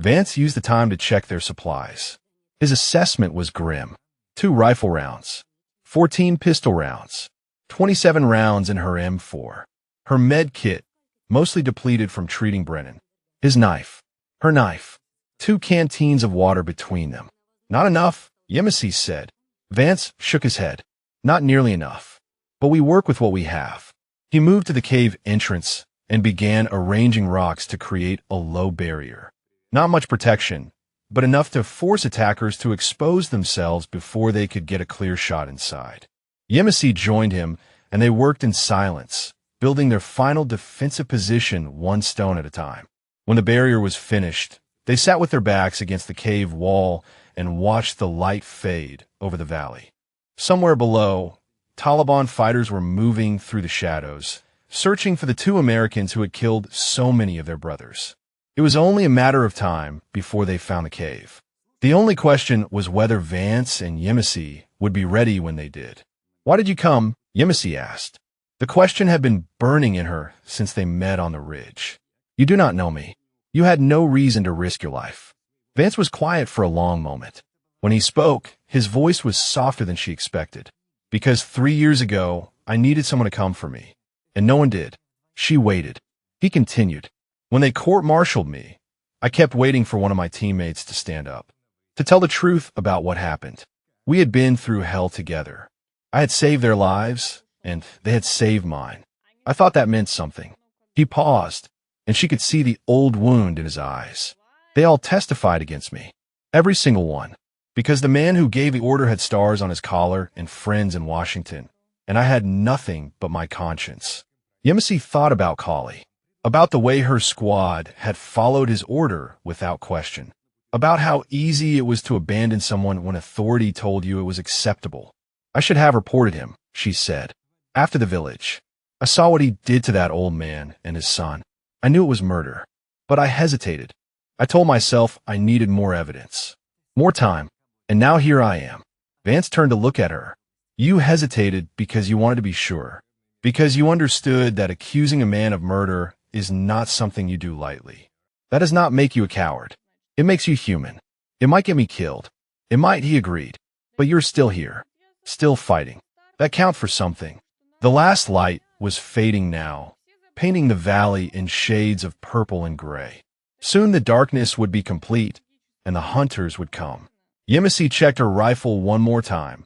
Vance used the time to check their supplies. His assessment was grim. 2 rifle rounds, 14 pistol rounds, 27 rounds in her M4. Her med kit, mostly depleted from treating Brennan. His knife, her knife, 2 canteens of water between them. Not enough, Yemisi said. Vance shook his head. Not nearly enough. But we work with what we have. He moved to the cave entrance and began arranging rocks to create a low barrier. Not much protection, but enough to force attackers to expose themselves before they could get a clear shot inside. Yemisi joined him, and they worked in silence, building their final defensive position 1 stone at a time. When the barrier was finished, they sat with their backs against the cave wall and watched the light fade over the valley. Somewhere below, Taliban fighters were moving through the shadows, searching for the 2 Americans who had killed so many of their brothers. It was only a matter of time before they found the cave. The only question was whether Vance and Yemisi would be ready when they did. "Why did you come?" Yemisi asked. The question had been burning in her since they met on the ridge. "You do not know me. You had no reason to risk your life." Vance was quiet for a long moment. When he spoke, his voice was softer than she expected. "Because 3 years ago, I needed someone to come for me, and no one did." She waited. He continued. "When they court-martialed me, I kept waiting for one of my teammates to stand up, to tell the truth about what happened. We had been through hell together. I had saved their lives, and they had saved mine. I thought that meant something." He paused, and she could see the old wound in his eyes. "They all testified against me. Every single one. Because the man who gave the order had stars on his collar and friends in Washington, and I had nothing but my conscience." Yemisi thought about Kali, about the way her squad had followed his order without question, about how easy it was to abandon someone when authority told you it was acceptable. "I should have reported him," she said. "After the village. I saw what he did to that old man and his son. I knew it was murder, but I hesitated. I told myself I needed more evidence, more time, and now here I am." Vance turned to look at her. "You hesitated because you wanted to be sure, because you understood that accusing a man of murder is not something you do lightly. That does not make you a coward. It makes you human. It might get me killed. It might," he agreed. "But you're still here, still fighting. That counts for something." The last light was fading now, painting the valley in shades of purple and gray. Soon the darkness would be complete, and the hunters would come. Yemisi checked her rifle one more time,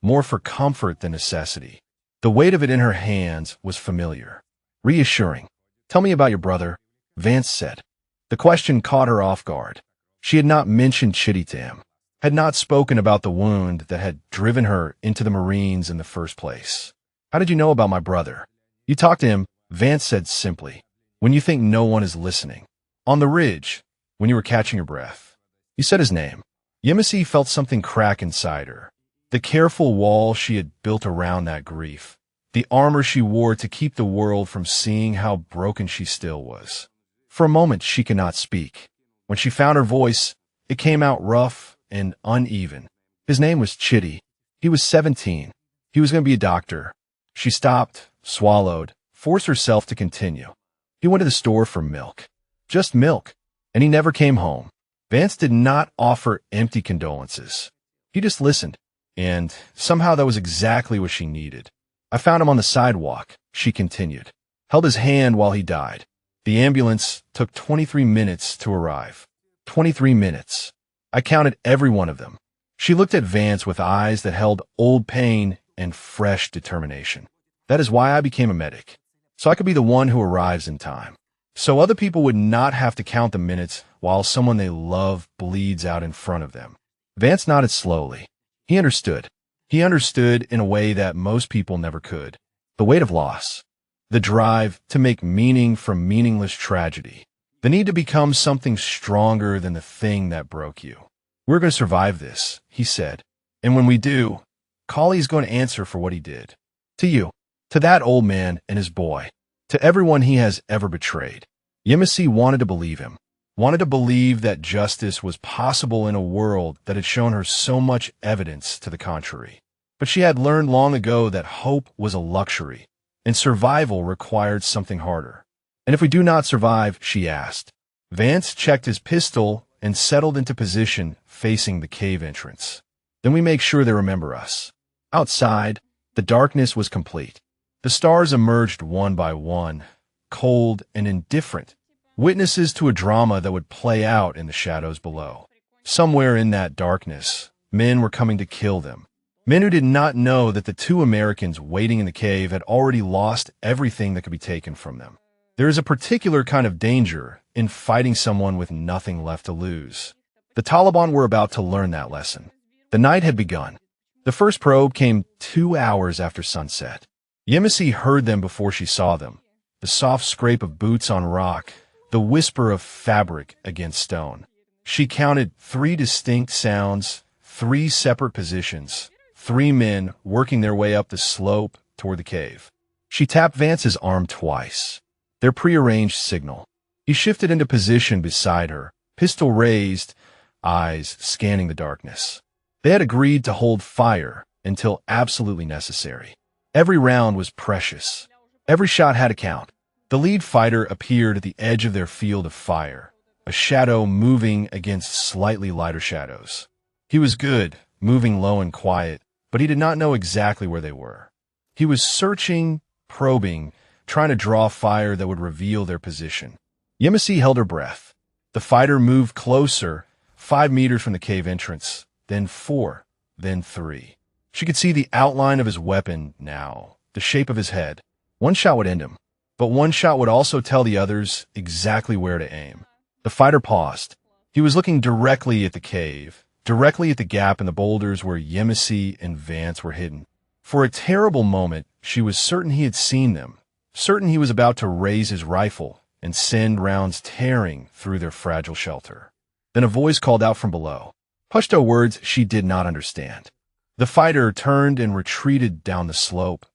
more for comfort than necessity. The weight of it in her hands was familiar, reassuring. "Tell me about your brother," Vance said. The question caught her off guard. She had not mentioned Chitty to him, had not spoken about the wound that had driven her into the Marines in the first place. "How did you know about my brother?" "You talked to him," Vance said simply, "when you think no one is listening. On the ridge, when you were catching your breath. You said his name." Yemisi felt something crack inside her. The careful wall she had built around that grief. The armor she wore to keep the world from seeing how broken she still was. For a moment she could not speak. When she found her voice, it came out rough and uneven. His name was Chitty. He was 17. He was going to be a doctor. She stopped, swallowed, forced herself to continue. He went to the store for milk. Just milk. And he never came home. Vance did not offer empty condolences. He just listened. And somehow that was exactly what she needed. I found him on the sidewalk, she continued. Held his hand while he died. The ambulance took 23 minutes to arrive. 23 minutes. I counted every one of them. She looked at Vance with eyes that held old pain and fresh determination. That is why I became a medic. So I could be the one who arrives in time. So other people would not have to count the minutes while someone they love bleeds out in front of them. Vance nodded slowly. He understood. He understood in a way that most people never could. The weight of loss. The drive to make meaning from meaningless tragedy. The need to become something stronger than the thing that broke you. We're going to survive this, he said. And when we do, Colley's going to answer for what he did. To you. To that old man and his boy. To everyone he has ever betrayed. Yemisi wanted to believe him. Wanted to believe that justice was possible in a world that had shown her so much evidence to the contrary. But she had learned long ago that hope was a luxury, and survival required something harder. And if we do not survive, she asked. Vance checked his pistol and settled into position facing the cave entrance. Then we make sure they remember us. Outside, the darkness was complete. The stars emerged one by one, cold and indifferent, witnesses to a drama that would play out in the shadows below. Somewhere in that darkness, men were coming to kill them. Men who did not know that the two Americans waiting in the cave had already lost everything that could be taken from them. There is a particular kind of danger in fighting someone with nothing left to lose. The Taliban were about to learn that lesson. The night had begun. The first probe came 2 hours after sunset. Yemisi heard them before she saw them. The soft scrape of boots on rock, the whisper of fabric against stone. She counted 3 distinct sounds, 3 separate positions, 3 men working their way up the slope toward the cave. She tapped Vance's arm twice. Their prearranged signal. He shifted into position beside her, pistol raised, eyes scanning the darkness. They had agreed to hold fire until absolutely necessary. Every round was precious. Every shot had a count. The lead fighter appeared at the edge of their field of fire, a shadow moving against slightly lighter shadows. He was good, moving low and quiet, but he did not know exactly where they were. He was searching, probing, trying to draw fire that would reveal their position. Yemisi held her breath. The fighter moved closer, 5 meters from the cave entrance, then 4, then 3. She could see the outline of his weapon now, the shape of his head. One shot would end him, but one shot would also tell the others exactly where to aim. The fighter paused. He was looking directly at the cave, directly at the gap in the boulders where Yemisi and Vance were hidden. For a terrible moment, she was certain he had seen them, certain he was about to raise his rifle and send rounds tearing through their fragile shelter. Then a voice called out from below. Pashto words she did not understand. The fighter turned and retreated down the slope,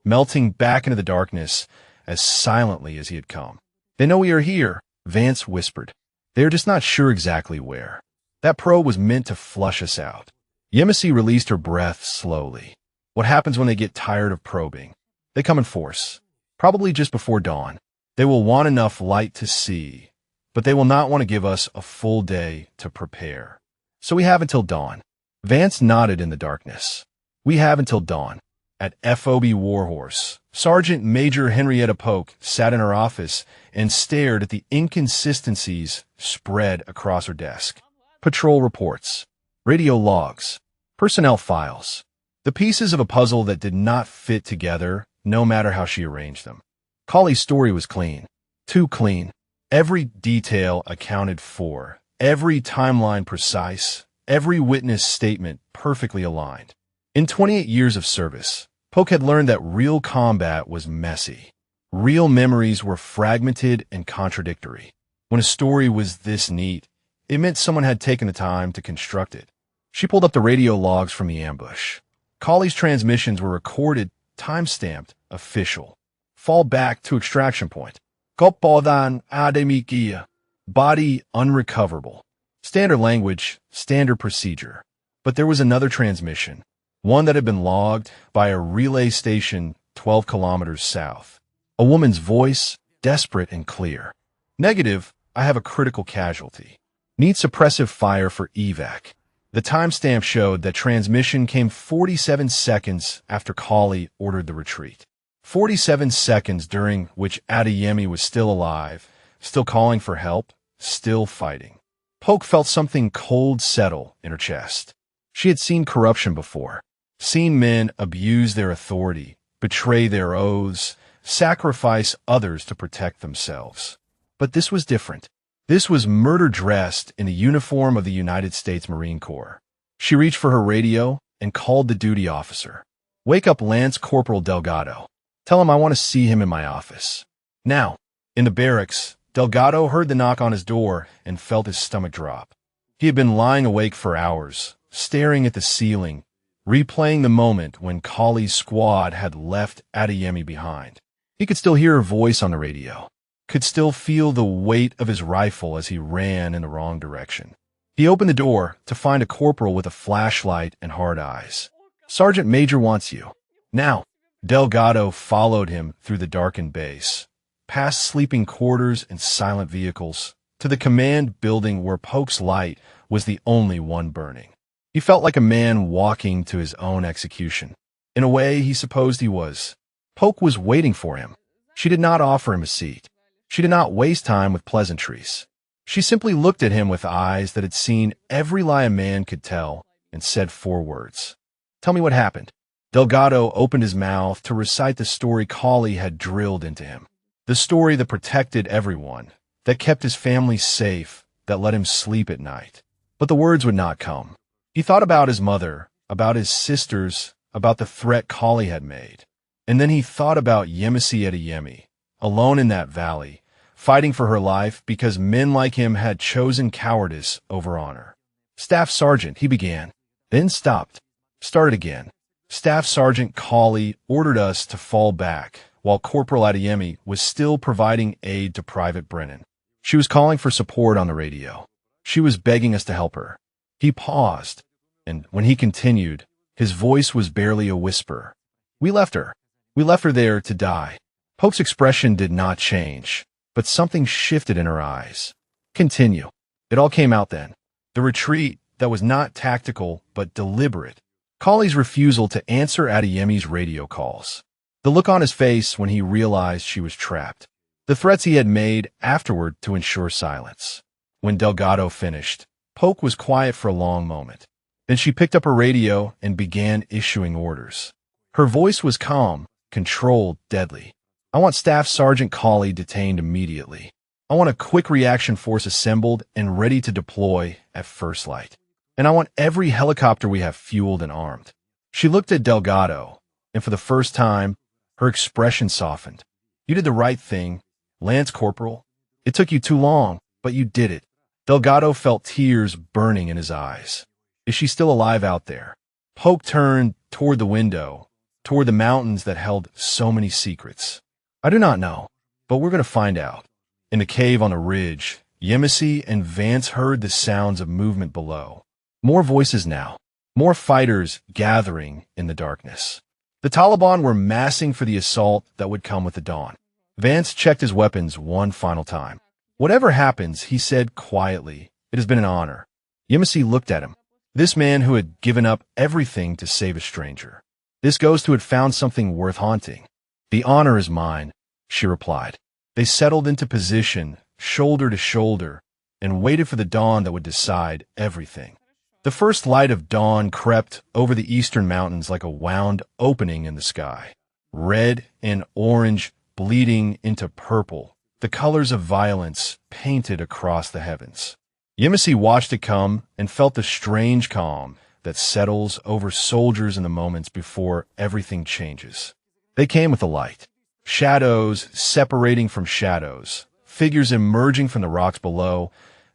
melting back into the darkness as silently as he had come. They know we are here, Vance whispered. They are just not sure exactly where. That probe was meant to flush us out. Yemisi released her breath slowly. What happens when they get tired of probing? They come in force, probably just before dawn. They will want enough light to see, but they will not want to give us a full day to prepare. So we have until dawn. Vance nodded in the darkness. We have until dawn. At FOB Warhorse, Sergeant Major Henrietta Polk sat in her office and stared at the inconsistencies spread across her desk. Patrol reports, radio logs, personnel files, the pieces of a puzzle that did not fit together, no matter how she arranged them. Colley's story was clean. Too clean. Every detail accounted for, every timeline precise, every witness statement perfectly aligned. In 28 years of service, Polk had learned that real combat was messy. Real memories were fragmented and contradictory. When a story was this neat, it meant someone had taken the time to construct it. She pulled up the radio logs from the ambush. Colley's transmissions were recorded, time-stamped, official. Fall back to extraction point. Kopodan ademikia. Body unrecoverable. Standard language, standard procedure. But there was another transmission, one that had been logged by a relay station 12 kilometers south. A woman's voice, desperate and clear. Negative, I have a critical casualty. Need suppressive fire for evac. The timestamp showed that transmission came 47 seconds after Kali ordered the retreat. 47 seconds during which Adeyemi was still alive, still calling for help, still fighting. Polk felt something cold settle in her chest. She had seen corruption before, seen men abuse their authority, betray their oaths, sacrifice others to protect themselves. But this was different. This was murder dressed in a uniform of the United States Marine Corps. She reached for her radio and called the duty officer. "Wake up Lance Corporal Delgado. Tell him I want to see him in my office." Now, in the barracks, Delgado heard the knock on his door and felt his stomach drop. He had been lying awake for hours, staring at the ceiling, replaying the moment when Kali's squad had left Adeyemi behind. He could still hear her voice on the radio, could still feel the weight of his rifle as he ran in the wrong direction. He opened the door to find a corporal with a flashlight and hard eyes. "Sergeant Major wants you." Now, Delgado followed him through the darkened base, past sleeping quarters and silent vehicles, to the command building where Polk's light was the only one burning. He felt like a man walking to his own execution. In a way, he supposed he was. Polk was waiting for him. She did not offer him a seat. She did not waste time with pleasantries. She simply looked at him with eyes that had seen every lie a man could tell and said 4 words. "Tell me what happened." Delgado opened his mouth to recite the story Kali had drilled into him. The story that protected everyone, that kept his family safe, that let him sleep at night. But the words would not come. He thought about his mother, about his sisters, about the threat Kali had made. And then he thought about Yemisi Adeyemi, alone in that valley, fighting for her life because men like him had chosen cowardice over honor. "Staff Sergeant," he began, then stopped, started again. "Staff Sergeant Kali ordered us to fall back, while Corporal Adeyemi was still providing aid to Private Brennan. She was calling for support on the radio. She was begging us to help her." He paused, and when he continued, his voice was barely a whisper. "We left her. We left her there to die." Polk's expression did not change, but something shifted in her eyes. "Continue." It all came out then. The retreat that was not tactical but deliberate. Kali's refusal to answer Adeyemi's radio calls. The look on his face when he realized she was trapped. The threats he had made afterward to ensure silence. When Delgado finished, Polk was quiet for a long moment. Then she picked up her radio and began issuing orders. Her voice was calm, controlled, deadly. "I want Staff Sergeant Kali detained immediately. I want a quick reaction force assembled and ready to deploy at first light. And I want every helicopter we have fueled and armed." She looked at Delgado, and for the first time, her expression softened. "You did the right thing, Lance Corporal. It took you too long, but you did it." Delgado felt tears burning in his eyes. Is she still alive out there? Polk turned toward the window, toward the mountains that held so many secrets. "I do not know, but we're going to find out." In the cave on the ridge, Yemisi and Vance heard the sounds of movement below. More voices now, more fighters gathering in the darkness. The Taliban were massing for the assault that would come with the dawn. Vance checked his weapons one final time. "Whatever happens," he said quietly, "it has been an honor." Yemisi looked at him. This man who had given up everything to save a stranger. This ghost who had found something worth haunting. "The honor is mine," she replied. They settled into position, shoulder to shoulder, and waited for the dawn that would decide everything. The first light of dawn crept over the eastern mountains like a wound opening in the sky. Red and orange bleeding into purple, the colors of violence painted across the heavens. Yemisi watched it come and felt the strange calm that settles over soldiers in the moments before everything changes. They came with the light. Shadows separating from shadows, figures emerging from the rocks below,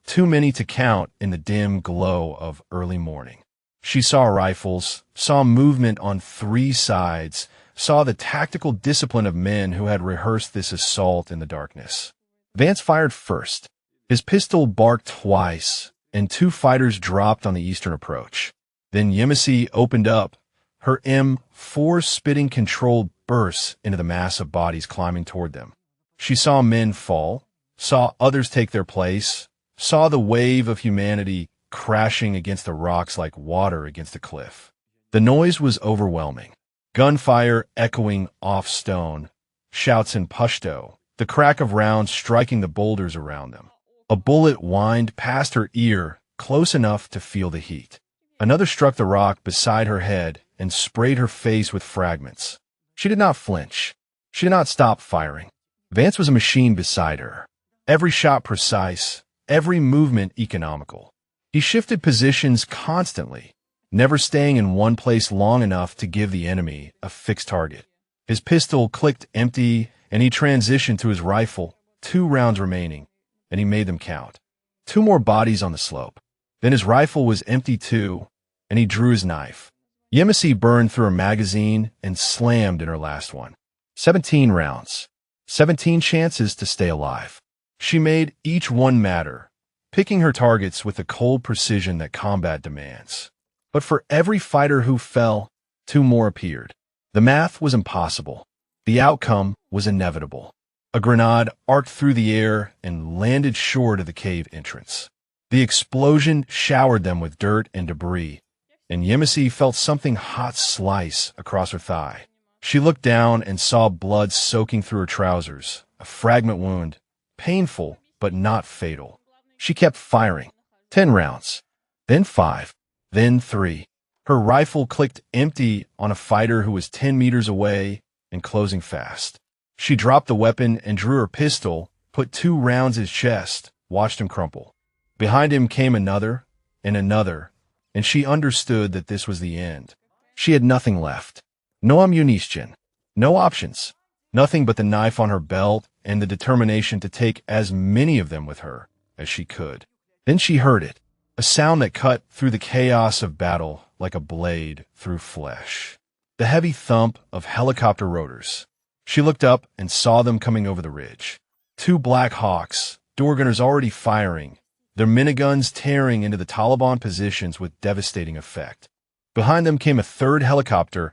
too many to count in the dim glow of early morning. She saw rifles, saw movement on 3 sides, saw the tactical discipline of men who had rehearsed this assault in the darkness. Vance fired first. His pistol barked twice, and 2 fighters dropped on the eastern approach. Then Yemisi opened up, her M4 spitting controlled bursts into the mass of bodies climbing toward them. She saw men fall, saw others take their place, saw the wave of humanity crashing against the rocks like water against a cliff. The noise was overwhelming. Gunfire echoing off stone, shouts in Pashto, the crack of rounds striking the boulders around them. A bullet whined past her ear, close enough to feel the heat. Another struck the rock beside her head and sprayed her face with fragments. She did not flinch. She did not stop firing. Vance was a machine beside her. Every shot precise, every movement economical. He shifted positions constantly, never staying in one place long enough to give the enemy a fixed target. His pistol clicked empty, and he transitioned to his rifle, 2 rounds remaining, and he made them count. 2 more bodies on the slope. Then his rifle was empty too, and he drew his knife. Yemisi burned through her magazine and slammed in her last one. 17 rounds. 17 chances to stay alive. She made each one matter, picking her targets with the cold precision that combat demands. But for every fighter who fell, 2 more appeared. The math was impossible. The outcome was inevitable. A grenade arced through the air and landed short of the cave entrance. The explosion showered them with dirt and debris, and Yemisi felt something hot slice across her thigh. She looked down and saw blood soaking through her trousers, a fragment wound, painful but not fatal. She kept firing. 10 rounds, then 5, then 3. Her rifle clicked empty on a fighter who was 10 meters away and closing fast. She dropped the weapon and drew her pistol, put 2 rounds in his chest, watched him crumple. Behind him came another, and she understood that this was the end. She had nothing left. No ammunition, no options, nothing but the knife on her belt and the determination to take as many of them with her as she could. Then she heard it, a sound that cut through the chaos of battle like a blade through flesh. The heavy thump of helicopter rotors. She looked up and saw them coming over the ridge. 2 Black Hawks, door gunners already firing, their miniguns tearing into the Taliban positions with devastating effect. Behind them came a 3rd helicopter,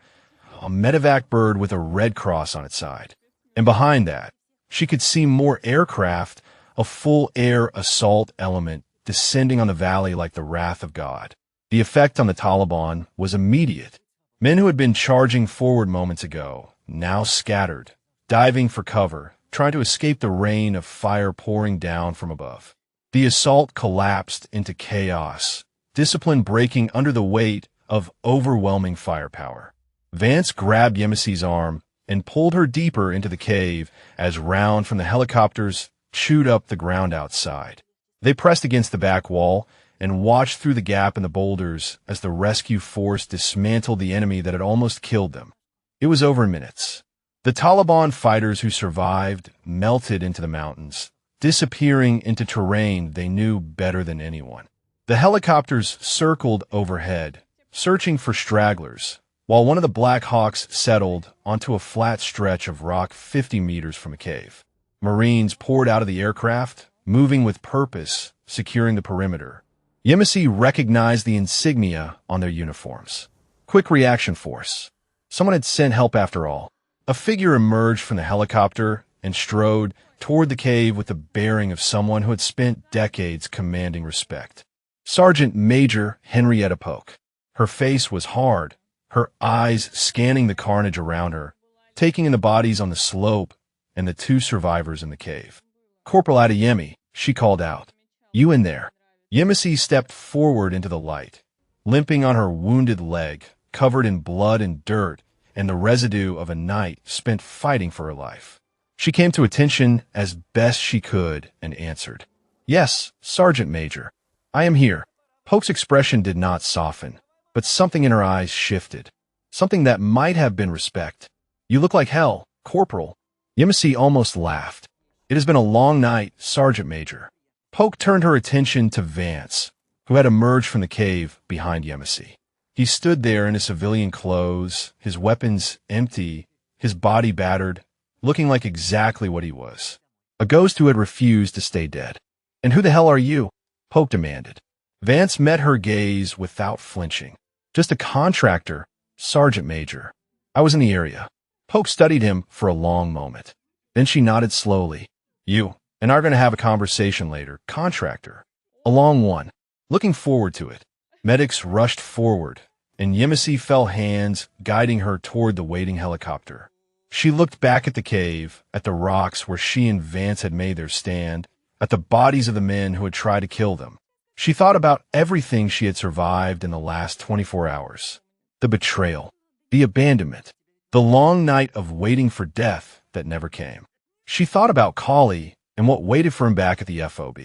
a medevac bird with a red cross on its side. And behind that, she could see more aircraft, a full air assault element descending on the valley like the wrath of God. The effect on the Taliban was immediate. Men who had been charging forward moments ago, now scattered, diving for cover, trying to escape the rain of fire pouring down from above. The assault collapsed into chaos, discipline breaking under the weight of overwhelming firepower. Vance grabbed Yemisi's arm and pulled her deeper into the cave as round from the helicopters chewed up the ground outside. They pressed against the back wall and watched through the gap in the boulders as the rescue force dismantled the enemy that had almost killed them. It was over in minutes. The Taliban fighters who survived melted into the mountains, disappearing into terrain they knew better than anyone. The helicopters circled overhead, searching for stragglers, while one of the Black Hawks settled onto a flat stretch of rock 50 meters from a cave. Marines poured out of the aircraft, moving with purpose, securing the perimeter. Yemisi recognized the insignia on their uniforms. Quick Reaction Force. Someone had sent help after all. A figure emerged from the helicopter and strode toward the cave with the bearing of someone who had spent decades commanding respect. Sergeant Major Henrietta Polk. Her face was hard, her eyes scanning the carnage around her, taking in the bodies on the slope and the 2 survivors in the cave. Corporal Adeyemi, she called out. You in there? Yemisi stepped forward into the light, limping on her wounded leg, covered in blood and dirt and the residue of a night spent fighting for her life. She came to attention as best she could and answered. Yes, Sergeant Major. I am here. Polk's expression did not soften, but something in her eyes shifted. Something that might have been respect. You look like hell, Corporal. Yemisi almost laughed. It has been a long night, Sergeant Major. Polk turned her attention to Vance, who had emerged from the cave behind Yemisi. He stood there in his civilian clothes, his weapons empty, his body battered, looking like exactly what he was. A ghost who had refused to stay dead. And who the hell are you? Polk demanded. Vance met her gaze without flinching. Just a contractor, Sergeant Major. I was in the area. Polk studied him for a long moment. Then she nodded slowly. You and I are going to have a conversation later, contractor. A long one. Looking forward to it. Medics rushed forward, and Yemisi fell hands, guiding her toward the waiting helicopter. She looked back at the cave, at the rocks where she and Vance had made their stand, at the bodies of the men who had tried to kill them. She thought about everything she had survived in the last 24 hours. The betrayal, the abandonment, the long night of waiting for death that never came. She thought about Colley and what waited for him back at the FOB.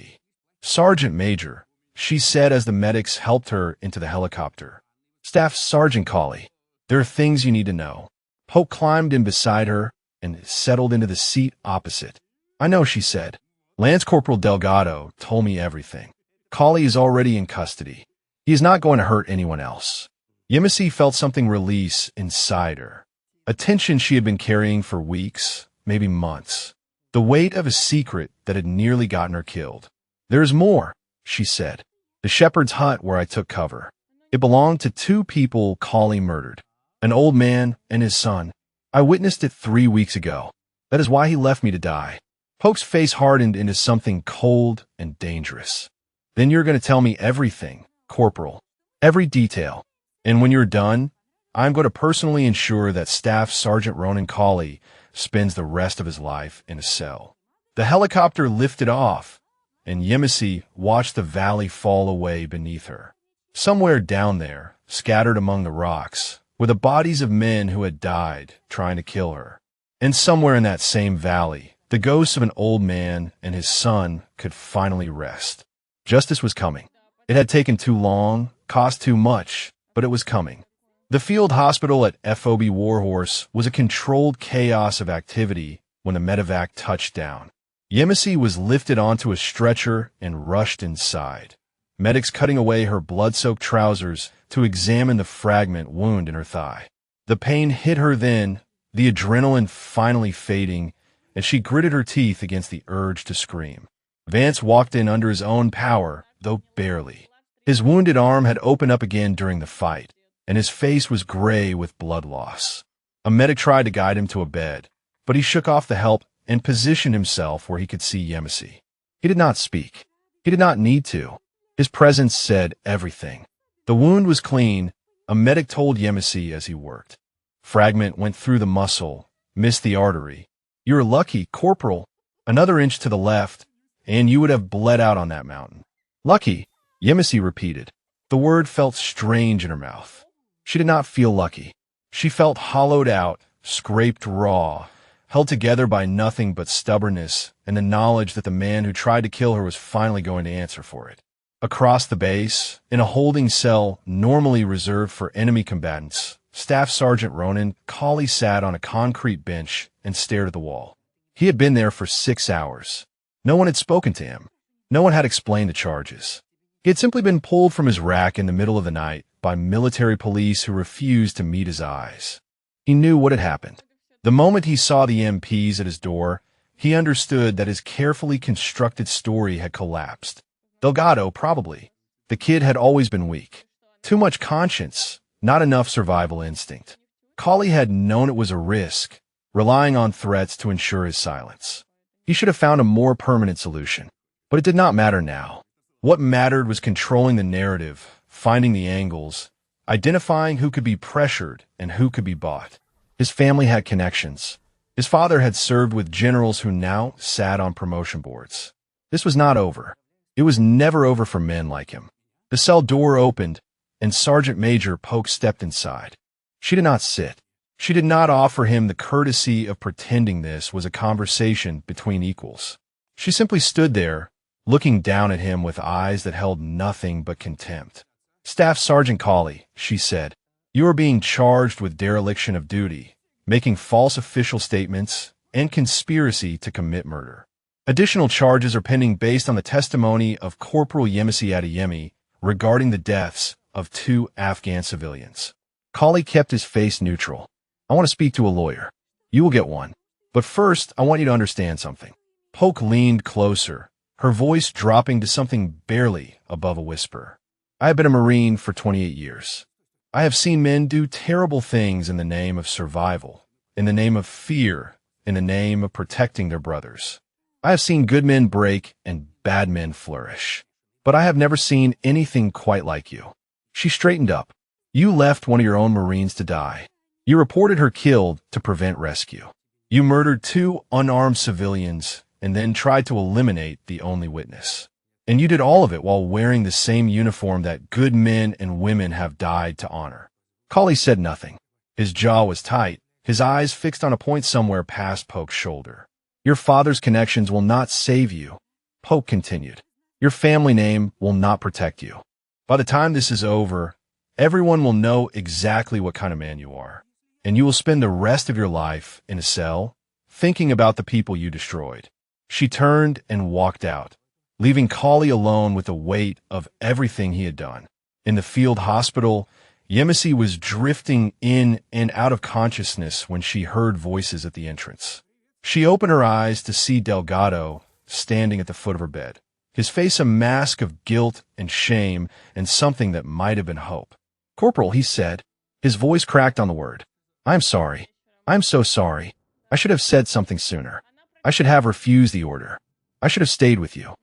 Sergeant Major, she said as the medics helped her into the helicopter. Staff Sergeant Colley, there are things you need to know. Polk climbed in beside her and settled into the seat opposite. I know, she said. Lance Corporal Delgado told me everything. Colley is already in custody. He is not going to hurt anyone else. Yemisi felt something release inside her. A tension she had been carrying for weeks, maybe months. The weight of a secret that had nearly gotten her killed. There is more, she said. The shepherd's hut where I took cover. It belonged to two people Colley murdered. An old man and his son. I witnessed it 3 weeks ago. That is why he left me to die. Polk's face hardened into something cold and dangerous. Then you're going to tell me everything, Corporal. Every detail. And when you're done, I'm going to personally ensure that Staff Sergeant Ronan Colley spends the rest of his life in a cell. The helicopter lifted off, and Yemisi watched the valley fall away beneath her. Somewhere down there, scattered among the rocks, were the bodies of men who had died trying to kill her. And somewhere in that same valley, the ghosts of an old man and his son could finally rest. Justice was coming. It had taken too long, cost too much, but it was coming. The field hospital at FOB Warhorse was a controlled chaos of activity when the medevac touched down. Yemisi was lifted onto a stretcher and rushed inside. Medics cutting away her blood-soaked trousers to examine the fragment wound in her thigh. The pain hit her then, the adrenaline finally fading, and she gritted her teeth against the urge to scream. Vance walked in under his own power, though barely. His wounded arm had opened up again during the fight, and his face was gray with blood loss. A medic tried to guide him to a bed, but he shook off the help and positioned himself where he could see Yemisi. He did not speak. He did not need to. His presence said everything. The wound was clean, a medic told Yemisi as he worked. Fragment went through the muscle, missed the artery. You're lucky, Corporal. Another inch to the left, and you would have bled out on that mountain. Lucky, Yemisi repeated. The word felt strange in her mouth. She did not feel lucky. She felt hollowed out, scraped raw, held together by nothing but stubbornness and the knowledge that the man who tried to kill her was finally going to answer for it. Across the base, in a holding cell normally reserved for enemy combatants, Staff Sergeant Ronan Colley sat on a concrete bench and stared at the wall. He had been there for 6 hours. No one had spoken to him. No one had explained the charges. He had simply been pulled from his rack in the middle of the night by military police who refused to meet his eyes. He knew what had happened. The moment he saw the MPs at his door, he understood that his carefully constructed story had collapsed. Delgado, probably. The kid had always been weak. Too much conscience, not enough survival instinct. Colley had known it was a risk, relying on threats to ensure his silence. He should have found a more permanent solution. But it did not matter now. What mattered was controlling the narrative, finding the angles, identifying who could be pressured and who could be bought. His family had connections. His father had served with generals who now sat on promotion boards. This was not over. It was never over for men like him. The cell door opened, and Sergeant Major Polk stepped inside. She did not sit. She did not offer him the courtesy of pretending this was a conversation between equals. She simply stood there, looking down at him with eyes that held nothing but contempt. Staff Sergeant Colley, she said, you are being charged with dereliction of duty, making false official statements, and conspiracy to commit murder. Additional charges are pending based on the testimony of Corporal Yemisi Adeyemi regarding the deaths of 2 Afghan civilians. Colley kept his face neutral. I want to speak to a lawyer. You will get one. But first, I want you to understand something. Polk leaned closer, her voice dropping to something barely above a whisper. I have been a Marine for 28 years. I have seen men do terrible things in the name of survival, in the name of fear, in the name of protecting their brothers. I have seen good men break and bad men flourish. But I have never seen anything quite like you. She straightened up. You left one of your own Marines to die. You reported her killed to prevent rescue. You murdered 2 unarmed civilians and then tried to eliminate the only witness. And you did all of it while wearing the same uniform that good men and women have died to honor. Colley said nothing. His jaw was tight, his eyes fixed on a point somewhere past Polk's shoulder. Your father's connections will not save you, Polk continued. Your family name will not protect you. By the time this is over, everyone will know exactly what kind of man you are, and you will spend the rest of your life in a cell, thinking about the people you destroyed. She turned and walked out, leaving Colley alone with the weight of everything he had done. In the field hospital, Yemisi was drifting in and out of consciousness when she heard voices at the entrance. She opened her eyes to see Delgado standing at the foot of her bed, his face a mask of guilt and shame and something that might have been hope. Corporal, he said. His voice cracked on the word. I'm sorry. I'm so sorry. I should have said something sooner. I should have refused the order. I should have stayed with you.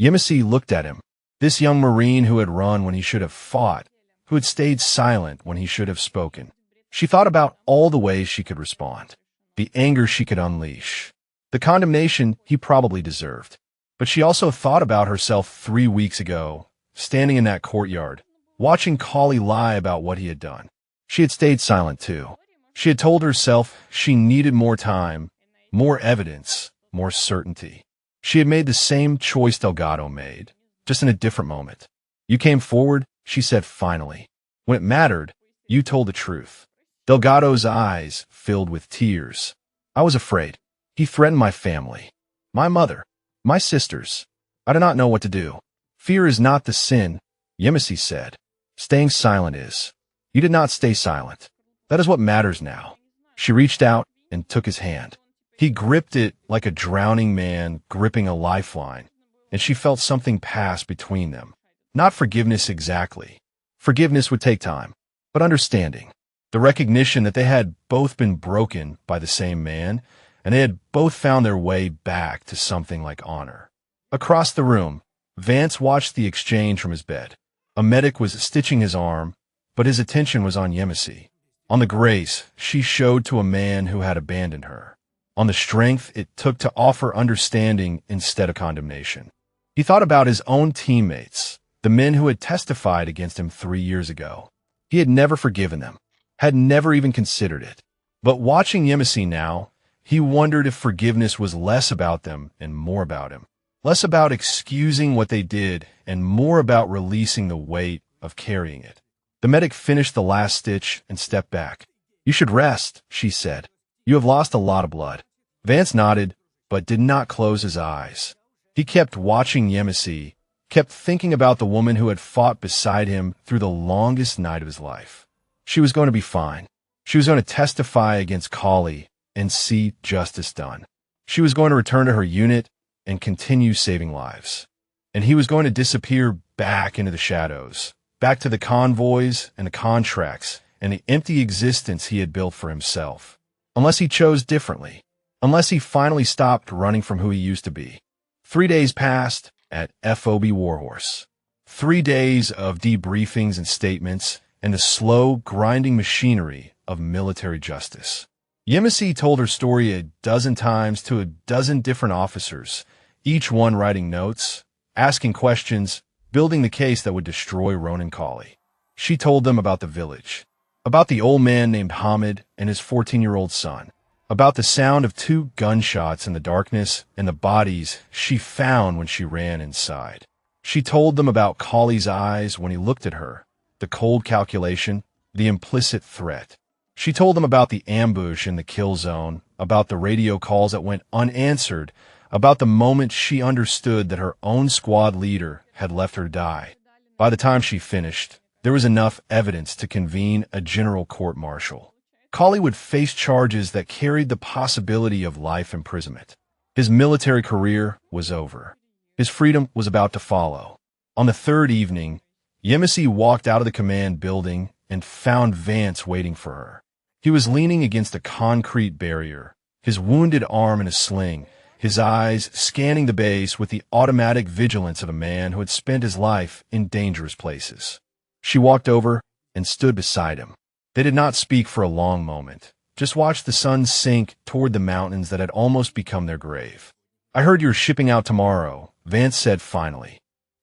Yemisi looked at him, this young Marine who had run when he should have fought, who had stayed silent when he should have spoken. She thought about all the ways she could respond, the anger she could unleash, the condemnation he probably deserved. But she also thought about herself 3 weeks ago, standing in that courtyard, watching Colley lie about what he had done. She had stayed silent too. She had told herself she needed more time, more evidence, more certainty. She had made the same choice Delgado made, just in a different moment. You came forward, she said finally. When it mattered, you told the truth. Delgado's eyes filled with tears. I was afraid. He threatened my family, my mother, my sisters. I did not know what to do. Fear is not the sin, Yemisi said. Staying silent is. You did not stay silent. That is what matters now. She reached out and took his hand. He gripped it like a drowning man gripping a lifeline, and she felt something pass between them. Not forgiveness exactly. Forgiveness would take time, but understanding. The recognition that they had both been broken by the same man, and they had both found their way back to something like honor. Across the room, Vance watched the exchange from his bed. A medic was stitching his arm, but his attention was on Yemisi, on the grace she showed to a man who had abandoned her, on the strength it took to offer understanding instead of condemnation. He thought about his own teammates, the men who had testified against him 3 years ago. He had never forgiven them, had never even considered it. But watching Yemisi now, he wondered if forgiveness was less about them and more about him. Less about excusing what they did and more about releasing the weight of carrying it. The medic finished the last stitch and stepped back. You should rest, she said. You have lost a lot of blood. Vance nodded, but did not close his eyes. He kept watching Yemisi, kept thinking about the woman who had fought beside him through the longest night of his life. She was going to be fine. She was going to testify against Colley and see justice done. She was going to return to her unit and continue saving lives. And he was going to disappear back into the shadows, back to the convoys and the contracts and the empty existence he had built for himself. Unless he chose differently. Unless he finally stopped running from who he used to be. 3 days passed at FOB Warhorse. 3 days of debriefings and statements and the slow, grinding machinery of military justice. Yemisi told her story a dozen times to a dozen different officers, each one writing notes, asking questions, building the case that would destroy Ronan Colley. She told them about the village, about the old man named Hamid and his 14-year-old son, about the sound of 2 gunshots in the darkness and the bodies she found when she ran inside. She told them about Colley's eyes when he looked at her, the cold calculation, the implicit threat. She told them about the ambush in the kill zone, about the radio calls that went unanswered, about the moment she understood that her own squad leader had left her to die. By the time she finished, there was enough evidence to convene a general court-martial. Colley would face charges that carried the possibility of life imprisonment. His military career was over. His freedom was about to follow. On the 3rd evening, Yemisi walked out of the command building and found Vance waiting for her. He was leaning against a concrete barrier, his wounded arm in a sling, his eyes scanning the base with the automatic vigilance of a man who had spent his life in dangerous places. She walked over and stood beside him. They did not speak for a long moment, just watched the sun sink toward the mountains that had almost become their grave. "I heard you're shipping out tomorrow," Vance said finally.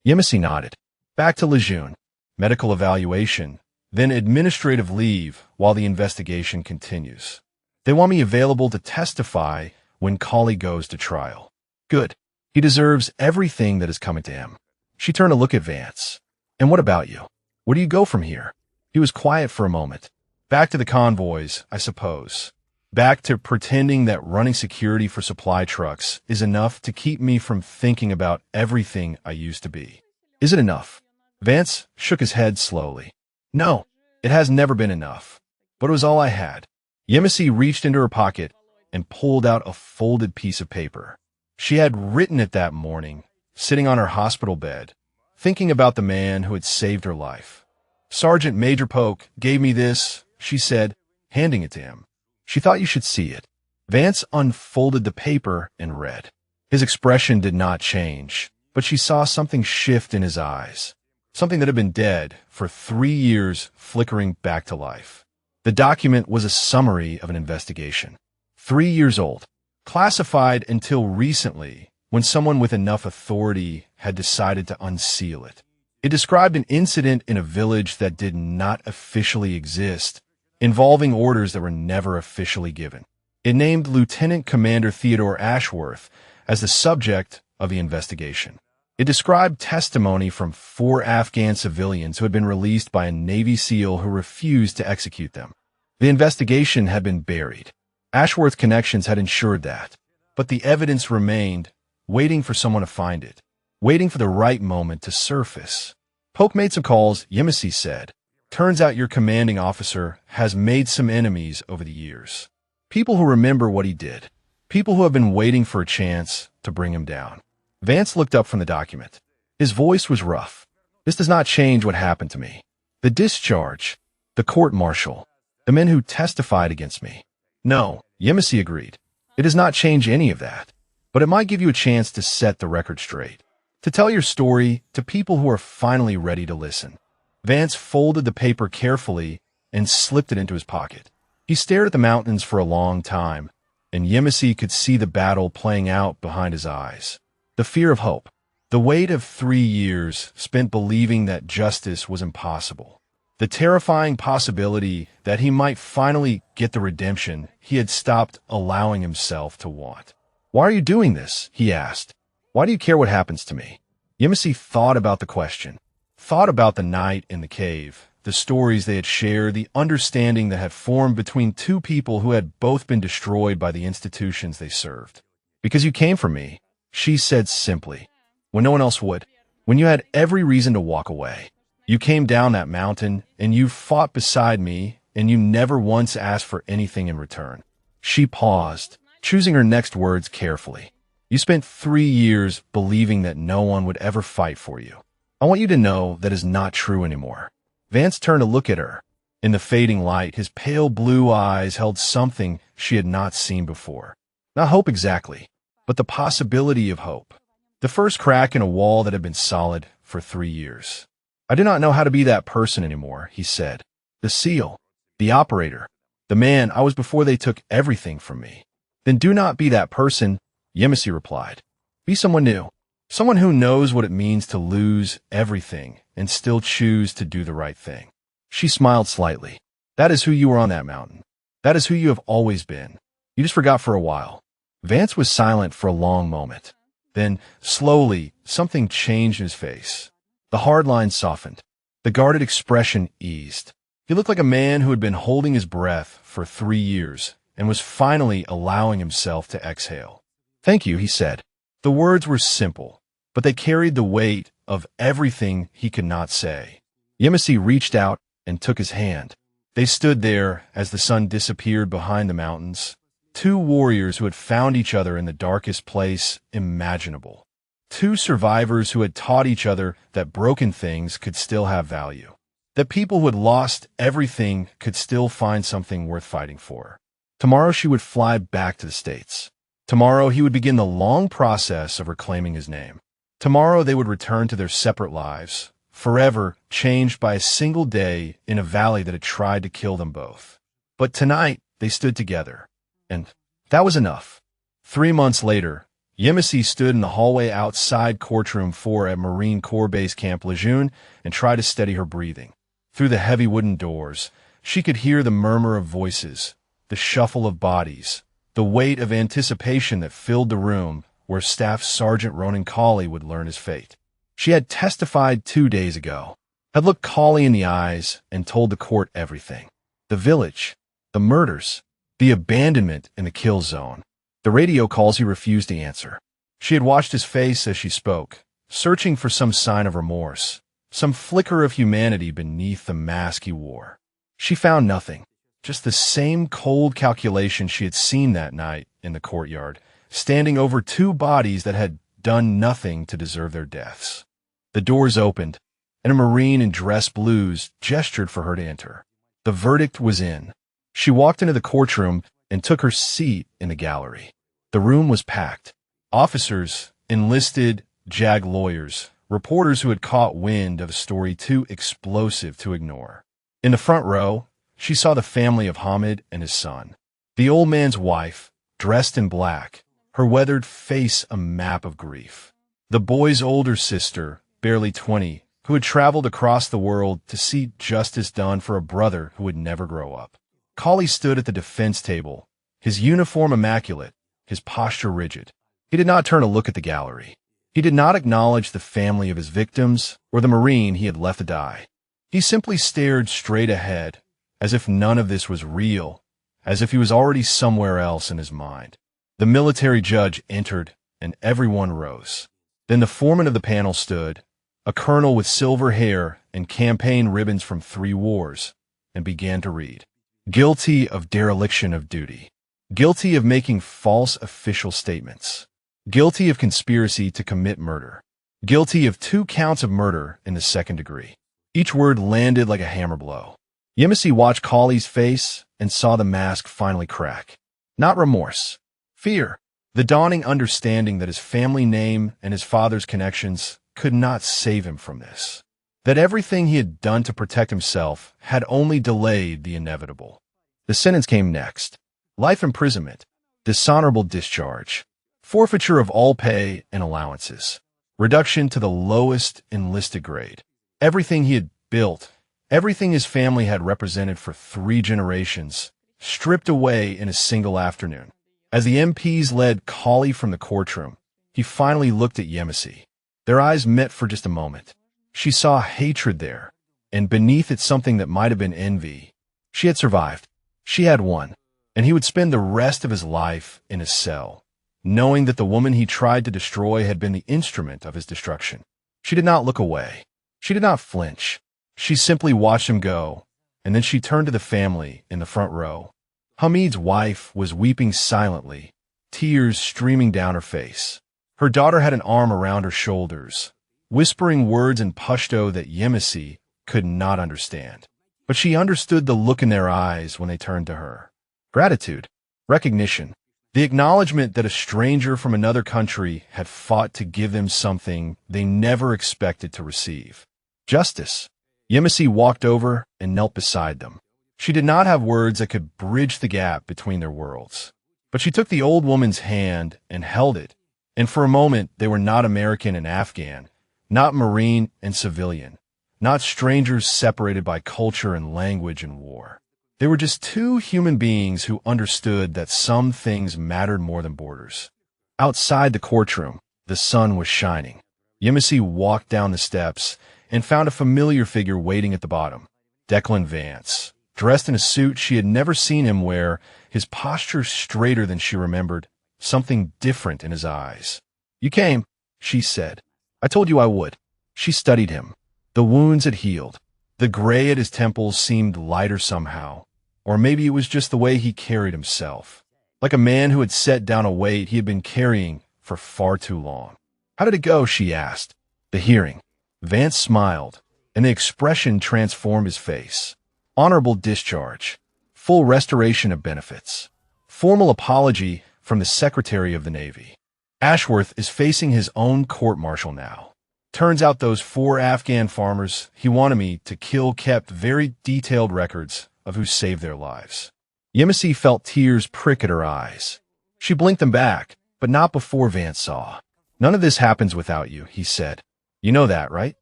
Yemisi nodded. "Back to Lejeune. Medical evaluation, then administrative leave while the investigation continues. They want me available to testify when Kali goes to trial." "Good. He deserves everything that is coming to him." She turned to look at Vance. "And what about you? Where do you go from here?" He was quiet for a moment. "Back to the convoys, I suppose. Back to pretending that running security for supply trucks is enough to keep me from thinking about everything I used to be." "Is it enough?" Vance shook his head slowly. "No, it has never been enough. But it was all I had." Yemisi reached into her pocket and pulled out a folded piece of paper. She had written it that morning, sitting on her hospital bed, thinking about the man who had saved her life. "Sergeant Major Polk gave me this," she said, handing it to him. "She thought you should see it." Vance unfolded the paper and read. His expression did not change, but she saw something shift in his eyes, something that had been dead for 3 years flickering back to life. The document was a summary of an investigation. 3 years old, classified until recently when someone with enough authority had decided to unseal it. It described an incident in a village that did not officially exist, involving orders that were never officially given. It named Lieutenant Commander Theodore Ashworth as the subject of the investigation. It described testimony from 4 Afghan civilians who had been released by a Navy SEAL who refused to execute them. The investigation had been buried. Ashworth's connections had ensured that, but the evidence remained, waiting for someone to find it, waiting for the right moment to surface. "Polk made some calls," Yemisi said. "Turns out your commanding officer has made some enemies over the years. People who remember what he did. People who have been waiting for a chance to bring him down." Vance looked up from the document. His voice was rough. "This does not change what happened to me. The discharge, the court-martial, the men who testified against me. No," Yemisi agreed. "It does not change any of that. But it might give you a chance to set the record straight, to tell your story to people who are finally ready to listen." Vance folded the paper carefully and slipped it into his pocket. He stared at the mountains for a long time, and Yemisi could see the battle playing out behind his eyes. The fear of hope, the weight of 3 years spent believing that justice was impossible, the terrifying possibility that he might finally get the redemption he had stopped allowing himself to want. "Why are you doing this?" he asked. "Why do you care what happens to me?" Yemisi thought about the question. Thought about the night in the cave, the stories they had shared, the understanding that had formed between 2 people who had both been destroyed by the institutions they served. "Because you came for me," she said simply, "when no one else would, when you had every reason to walk away. You came down that mountain, and you fought beside me, and you never once asked for anything in return." She paused, choosing her next words carefully. "You spent 3 years believing that no one would ever fight for you. I want you to know that is not true anymore." Vance turned to look at her. In the fading light, his pale blue eyes held something she had not seen before. Not hope exactly, but the possibility of hope. The first crack in a wall that had been solid for 3 years. "I do not know how to be that person anymore," he said. "The SEAL, the operator, the man I was before they took everything from me." "Then do not be that person," Yemisi replied. "Be someone new. Someone who knows what it means to lose everything and still choose to do the right thing." She smiled slightly. "That is who you are on that mountain. That is who you have always been. You just forgot for a while." Vance was silent for a long moment. Then, slowly, something changed in his face. The hard lines softened. The guarded expression eased. He looked like a man who had been holding his breath for 3 years and was finally allowing himself to exhale. "Thank you," he said. The words were simple, but they carried the weight of everything he could not say. Yemisi reached out and took his hand. They stood there as the sun disappeared behind the mountains, 2 warriors who had found each other in the darkest place imaginable. 2 survivors who had taught each other that broken things could still have value. that people who had lost everything could still find something worth fighting for. Tomorrow she would fly back to the States. Tomorrow he would begin the long process of reclaiming his name. Tomorrow they would return to their separate lives, forever changed by a single day in a valley that had tried to kill them both. But tonight they stood together, and that was enough. 3 months later, Yemisi stood in the hallway outside Courtroom 4 at Marine Corps Base Camp Lejeune and tried to steady her breathing. Through the heavy wooden doors, she could hear the murmur of voices, the shuffle of bodies, the weight of anticipation that filled the room where Staff Sergeant Ronan Cauley would learn his fate. She had testified 2 days ago, had looked Cauley in the eyes and told the court everything. The village, the murders, the abandonment in the kill zone. The radio calls he refused to answer. She had watched his face as she spoke, searching for some sign of remorse, some flicker of humanity beneath the mask he wore. She found nothing, just the same cold calculation she had seen that night in the courtyard, standing over 2 bodies that had done nothing to deserve their deaths. The doors opened, and a Marine in dress blues gestured for her to enter. The verdict was in. She walked into the courtroom and took her seat in the gallery. The room was packed. Officers, enlisted JAG lawyers, reporters who had caught wind of a story too explosive to ignore. In the front row, she saw the family of Hamid and his son. The old man's wife, dressed in black, her weathered face a map of grief. The boy's older sister, barely 20, who had traveled across the world to see justice done for a brother who would never grow up. Cauley stood at the defense table, his uniform immaculate, his posture rigid. He did not turn to look at the gallery. He did not acknowledge the family of his victims or the Marine he had left to die. He simply stared straight ahead, as if none of this was real, as if he was already somewhere else in his mind. The military judge entered, and everyone rose. Then the foreman of the panel stood, a colonel with silver hair and campaign ribbons from 3 wars, and began to read. Guilty of dereliction of duty. Guilty of making false official statements. Guilty of conspiracy to commit murder. Guilty of 2 counts of murder in the 2nd degree. Each word landed like a hammer blow. Yemisi watched Cauley's face and saw the mask finally crack. Not remorse. Fear. The dawning understanding that his family name and his father's connections could not save him from this. That everything he had done to protect himself had only delayed the inevitable. The sentence came next. Life imprisonment, dishonorable discharge, forfeiture of all pay and allowances, reduction to the lowest enlisted grade. Everything he had built, everything his family had represented for 3 generations, stripped away in a single afternoon. As the MPs led Cauley from the courtroom, he finally looked at Yemisi. Their eyes met for just a moment. She saw hatred there, and beneath it something that might have been envy. She had survived. She had won, and he would spend the rest of his life in a cell, knowing that the woman he tried to destroy had been the instrument of his destruction. She did not look away. She did not flinch. She simply watched him go, and then she turned to the family in the front row. Hamid's wife was weeping silently, tears streaming down her face. Her daughter had an arm around her shoulders, whispering words in Pashto that Yemisi could not understand. But she understood the look in their eyes when they turned to her. Gratitude, recognition, the acknowledgement that a stranger from another country had fought to give them something they never expected to receive. Justice. Yemisi walked over and knelt beside them. She did not have words that could bridge the gap between their worlds. But she took the old woman's hand and held it, and for a moment they were not American and Afghan, not Marine and civilian, not strangers separated by culture and language and war. They were just 2 human beings who understood that some things mattered more than borders. Outside the courtroom, the sun was shining. Yemisi walked down the steps and found a familiar figure waiting at the bottom. Declan Vance, dressed in a suit she had never seen him wear, his posture straighter than she remembered, something different in his eyes. "You came," she said. "I told you I would." She studied him. The wounds had healed. The gray at his temples seemed lighter somehow, or maybe it was just the way he carried himself, like a man who had set down a weight he had been carrying for far too long. "How did it go?" she asked. "The hearing." Vance smiled. and the expression transformed his face. Honorable discharge. Full restoration of benefits. Formal apology from the Secretary of the Navy. Ashworth is facing his own court-martial now. Turns out those 4 Afghan farmers he wanted me to kill kept very detailed records of who saved their lives. Yemisi felt tears prick at her eyes. She blinked them back, but not before Vance saw. "None of this happens without you," he said. "You know that, right?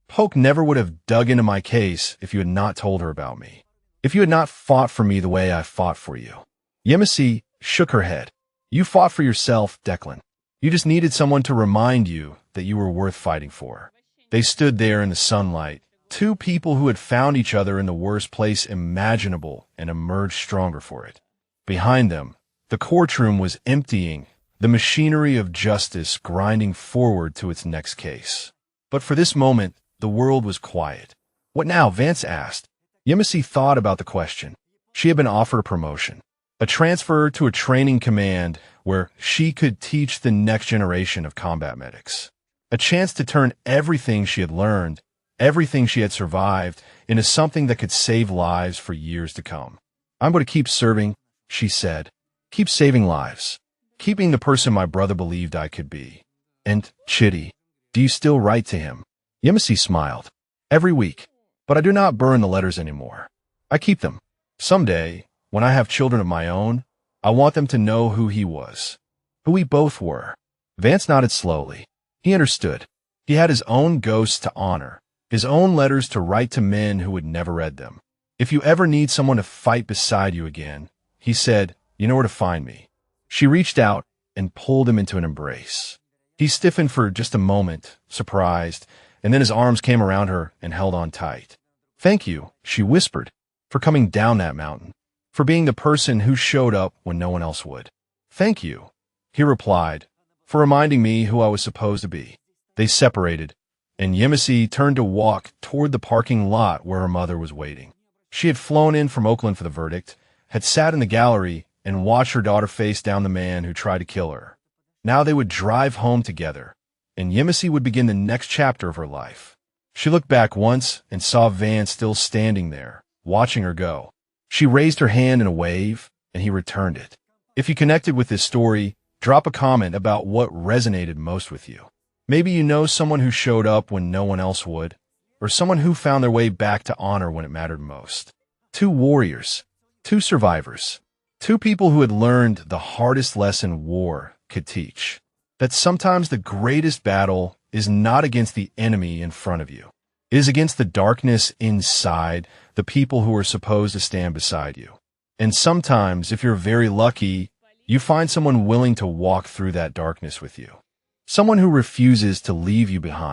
Polk never would have dug into my case if you had not told her about me. If you had not fought for me the way I fought for you." Yemisi shook her head. "You fought for yourself, Declan. You just needed someone to remind you that you were worth fighting for." They stood there in the sunlight, 2 people who had found each other in the worst place imaginable and emerged stronger for it. Behind them, the courtroom was emptying, the machinery of justice grinding forward to its next case. But for this moment, the world was quiet. "What now?" Vance asked. Yemisi thought about the question. She had been offered a promotion, a transfer to a training command where she could teach the next generation of combat medics, a chance to turn everything she had learned, everything she had survived, into something that could save lives for years to come. "I'm going to keep serving," she said. "Keep saving lives. Keeping the person my brother believed I could be." "And, Chitty, do you still write to him?" Yemisi smiled. "Every week, but I do not burn the letters anymore. I keep them. Someday, when I have children of my own, I want them to know who he was, who we both were." Vance nodded slowly. He understood. He had his own ghosts to honor, his own letters to write to men who had never read them. "If you ever need someone to fight beside you again," he said, "you know where to find me." She reached out and pulled him into an embrace. He stiffened for just a moment, surprised, and then his arms came around her and held on tight. "Thank you," she whispered, "for coming down that mountain, for being the person who showed up when no one else would." "Thank you," he replied, "for reminding me who I was supposed to be." They separated, and Yemisi turned to walk toward the parking lot where her mother was waiting. She had flown in from Oakland for the verdict, had sat in the gallery and watched her daughter face down the man who tried to kill her. Now they would drive home together, and Yemisi would begin the next chapter of her life. She looked back once and saw Vance still standing there, watching her go. She raised her hand in a wave, and he returned it. If you connected with this story, drop a comment about what resonated most with you. Maybe you know someone who showed up when no one else would, or someone who found their way back to honor when it mattered most. 2 warriors, 2 survivors, 2 people who had learned the hardest lesson war could teach. That sometimes the greatest battle is not against the enemy in front of you. It is against the darkness inside, the people who are supposed to stand beside you. And sometimes, if you're very lucky, you find someone willing to walk through that darkness with you. Someone who refuses to leave you behind.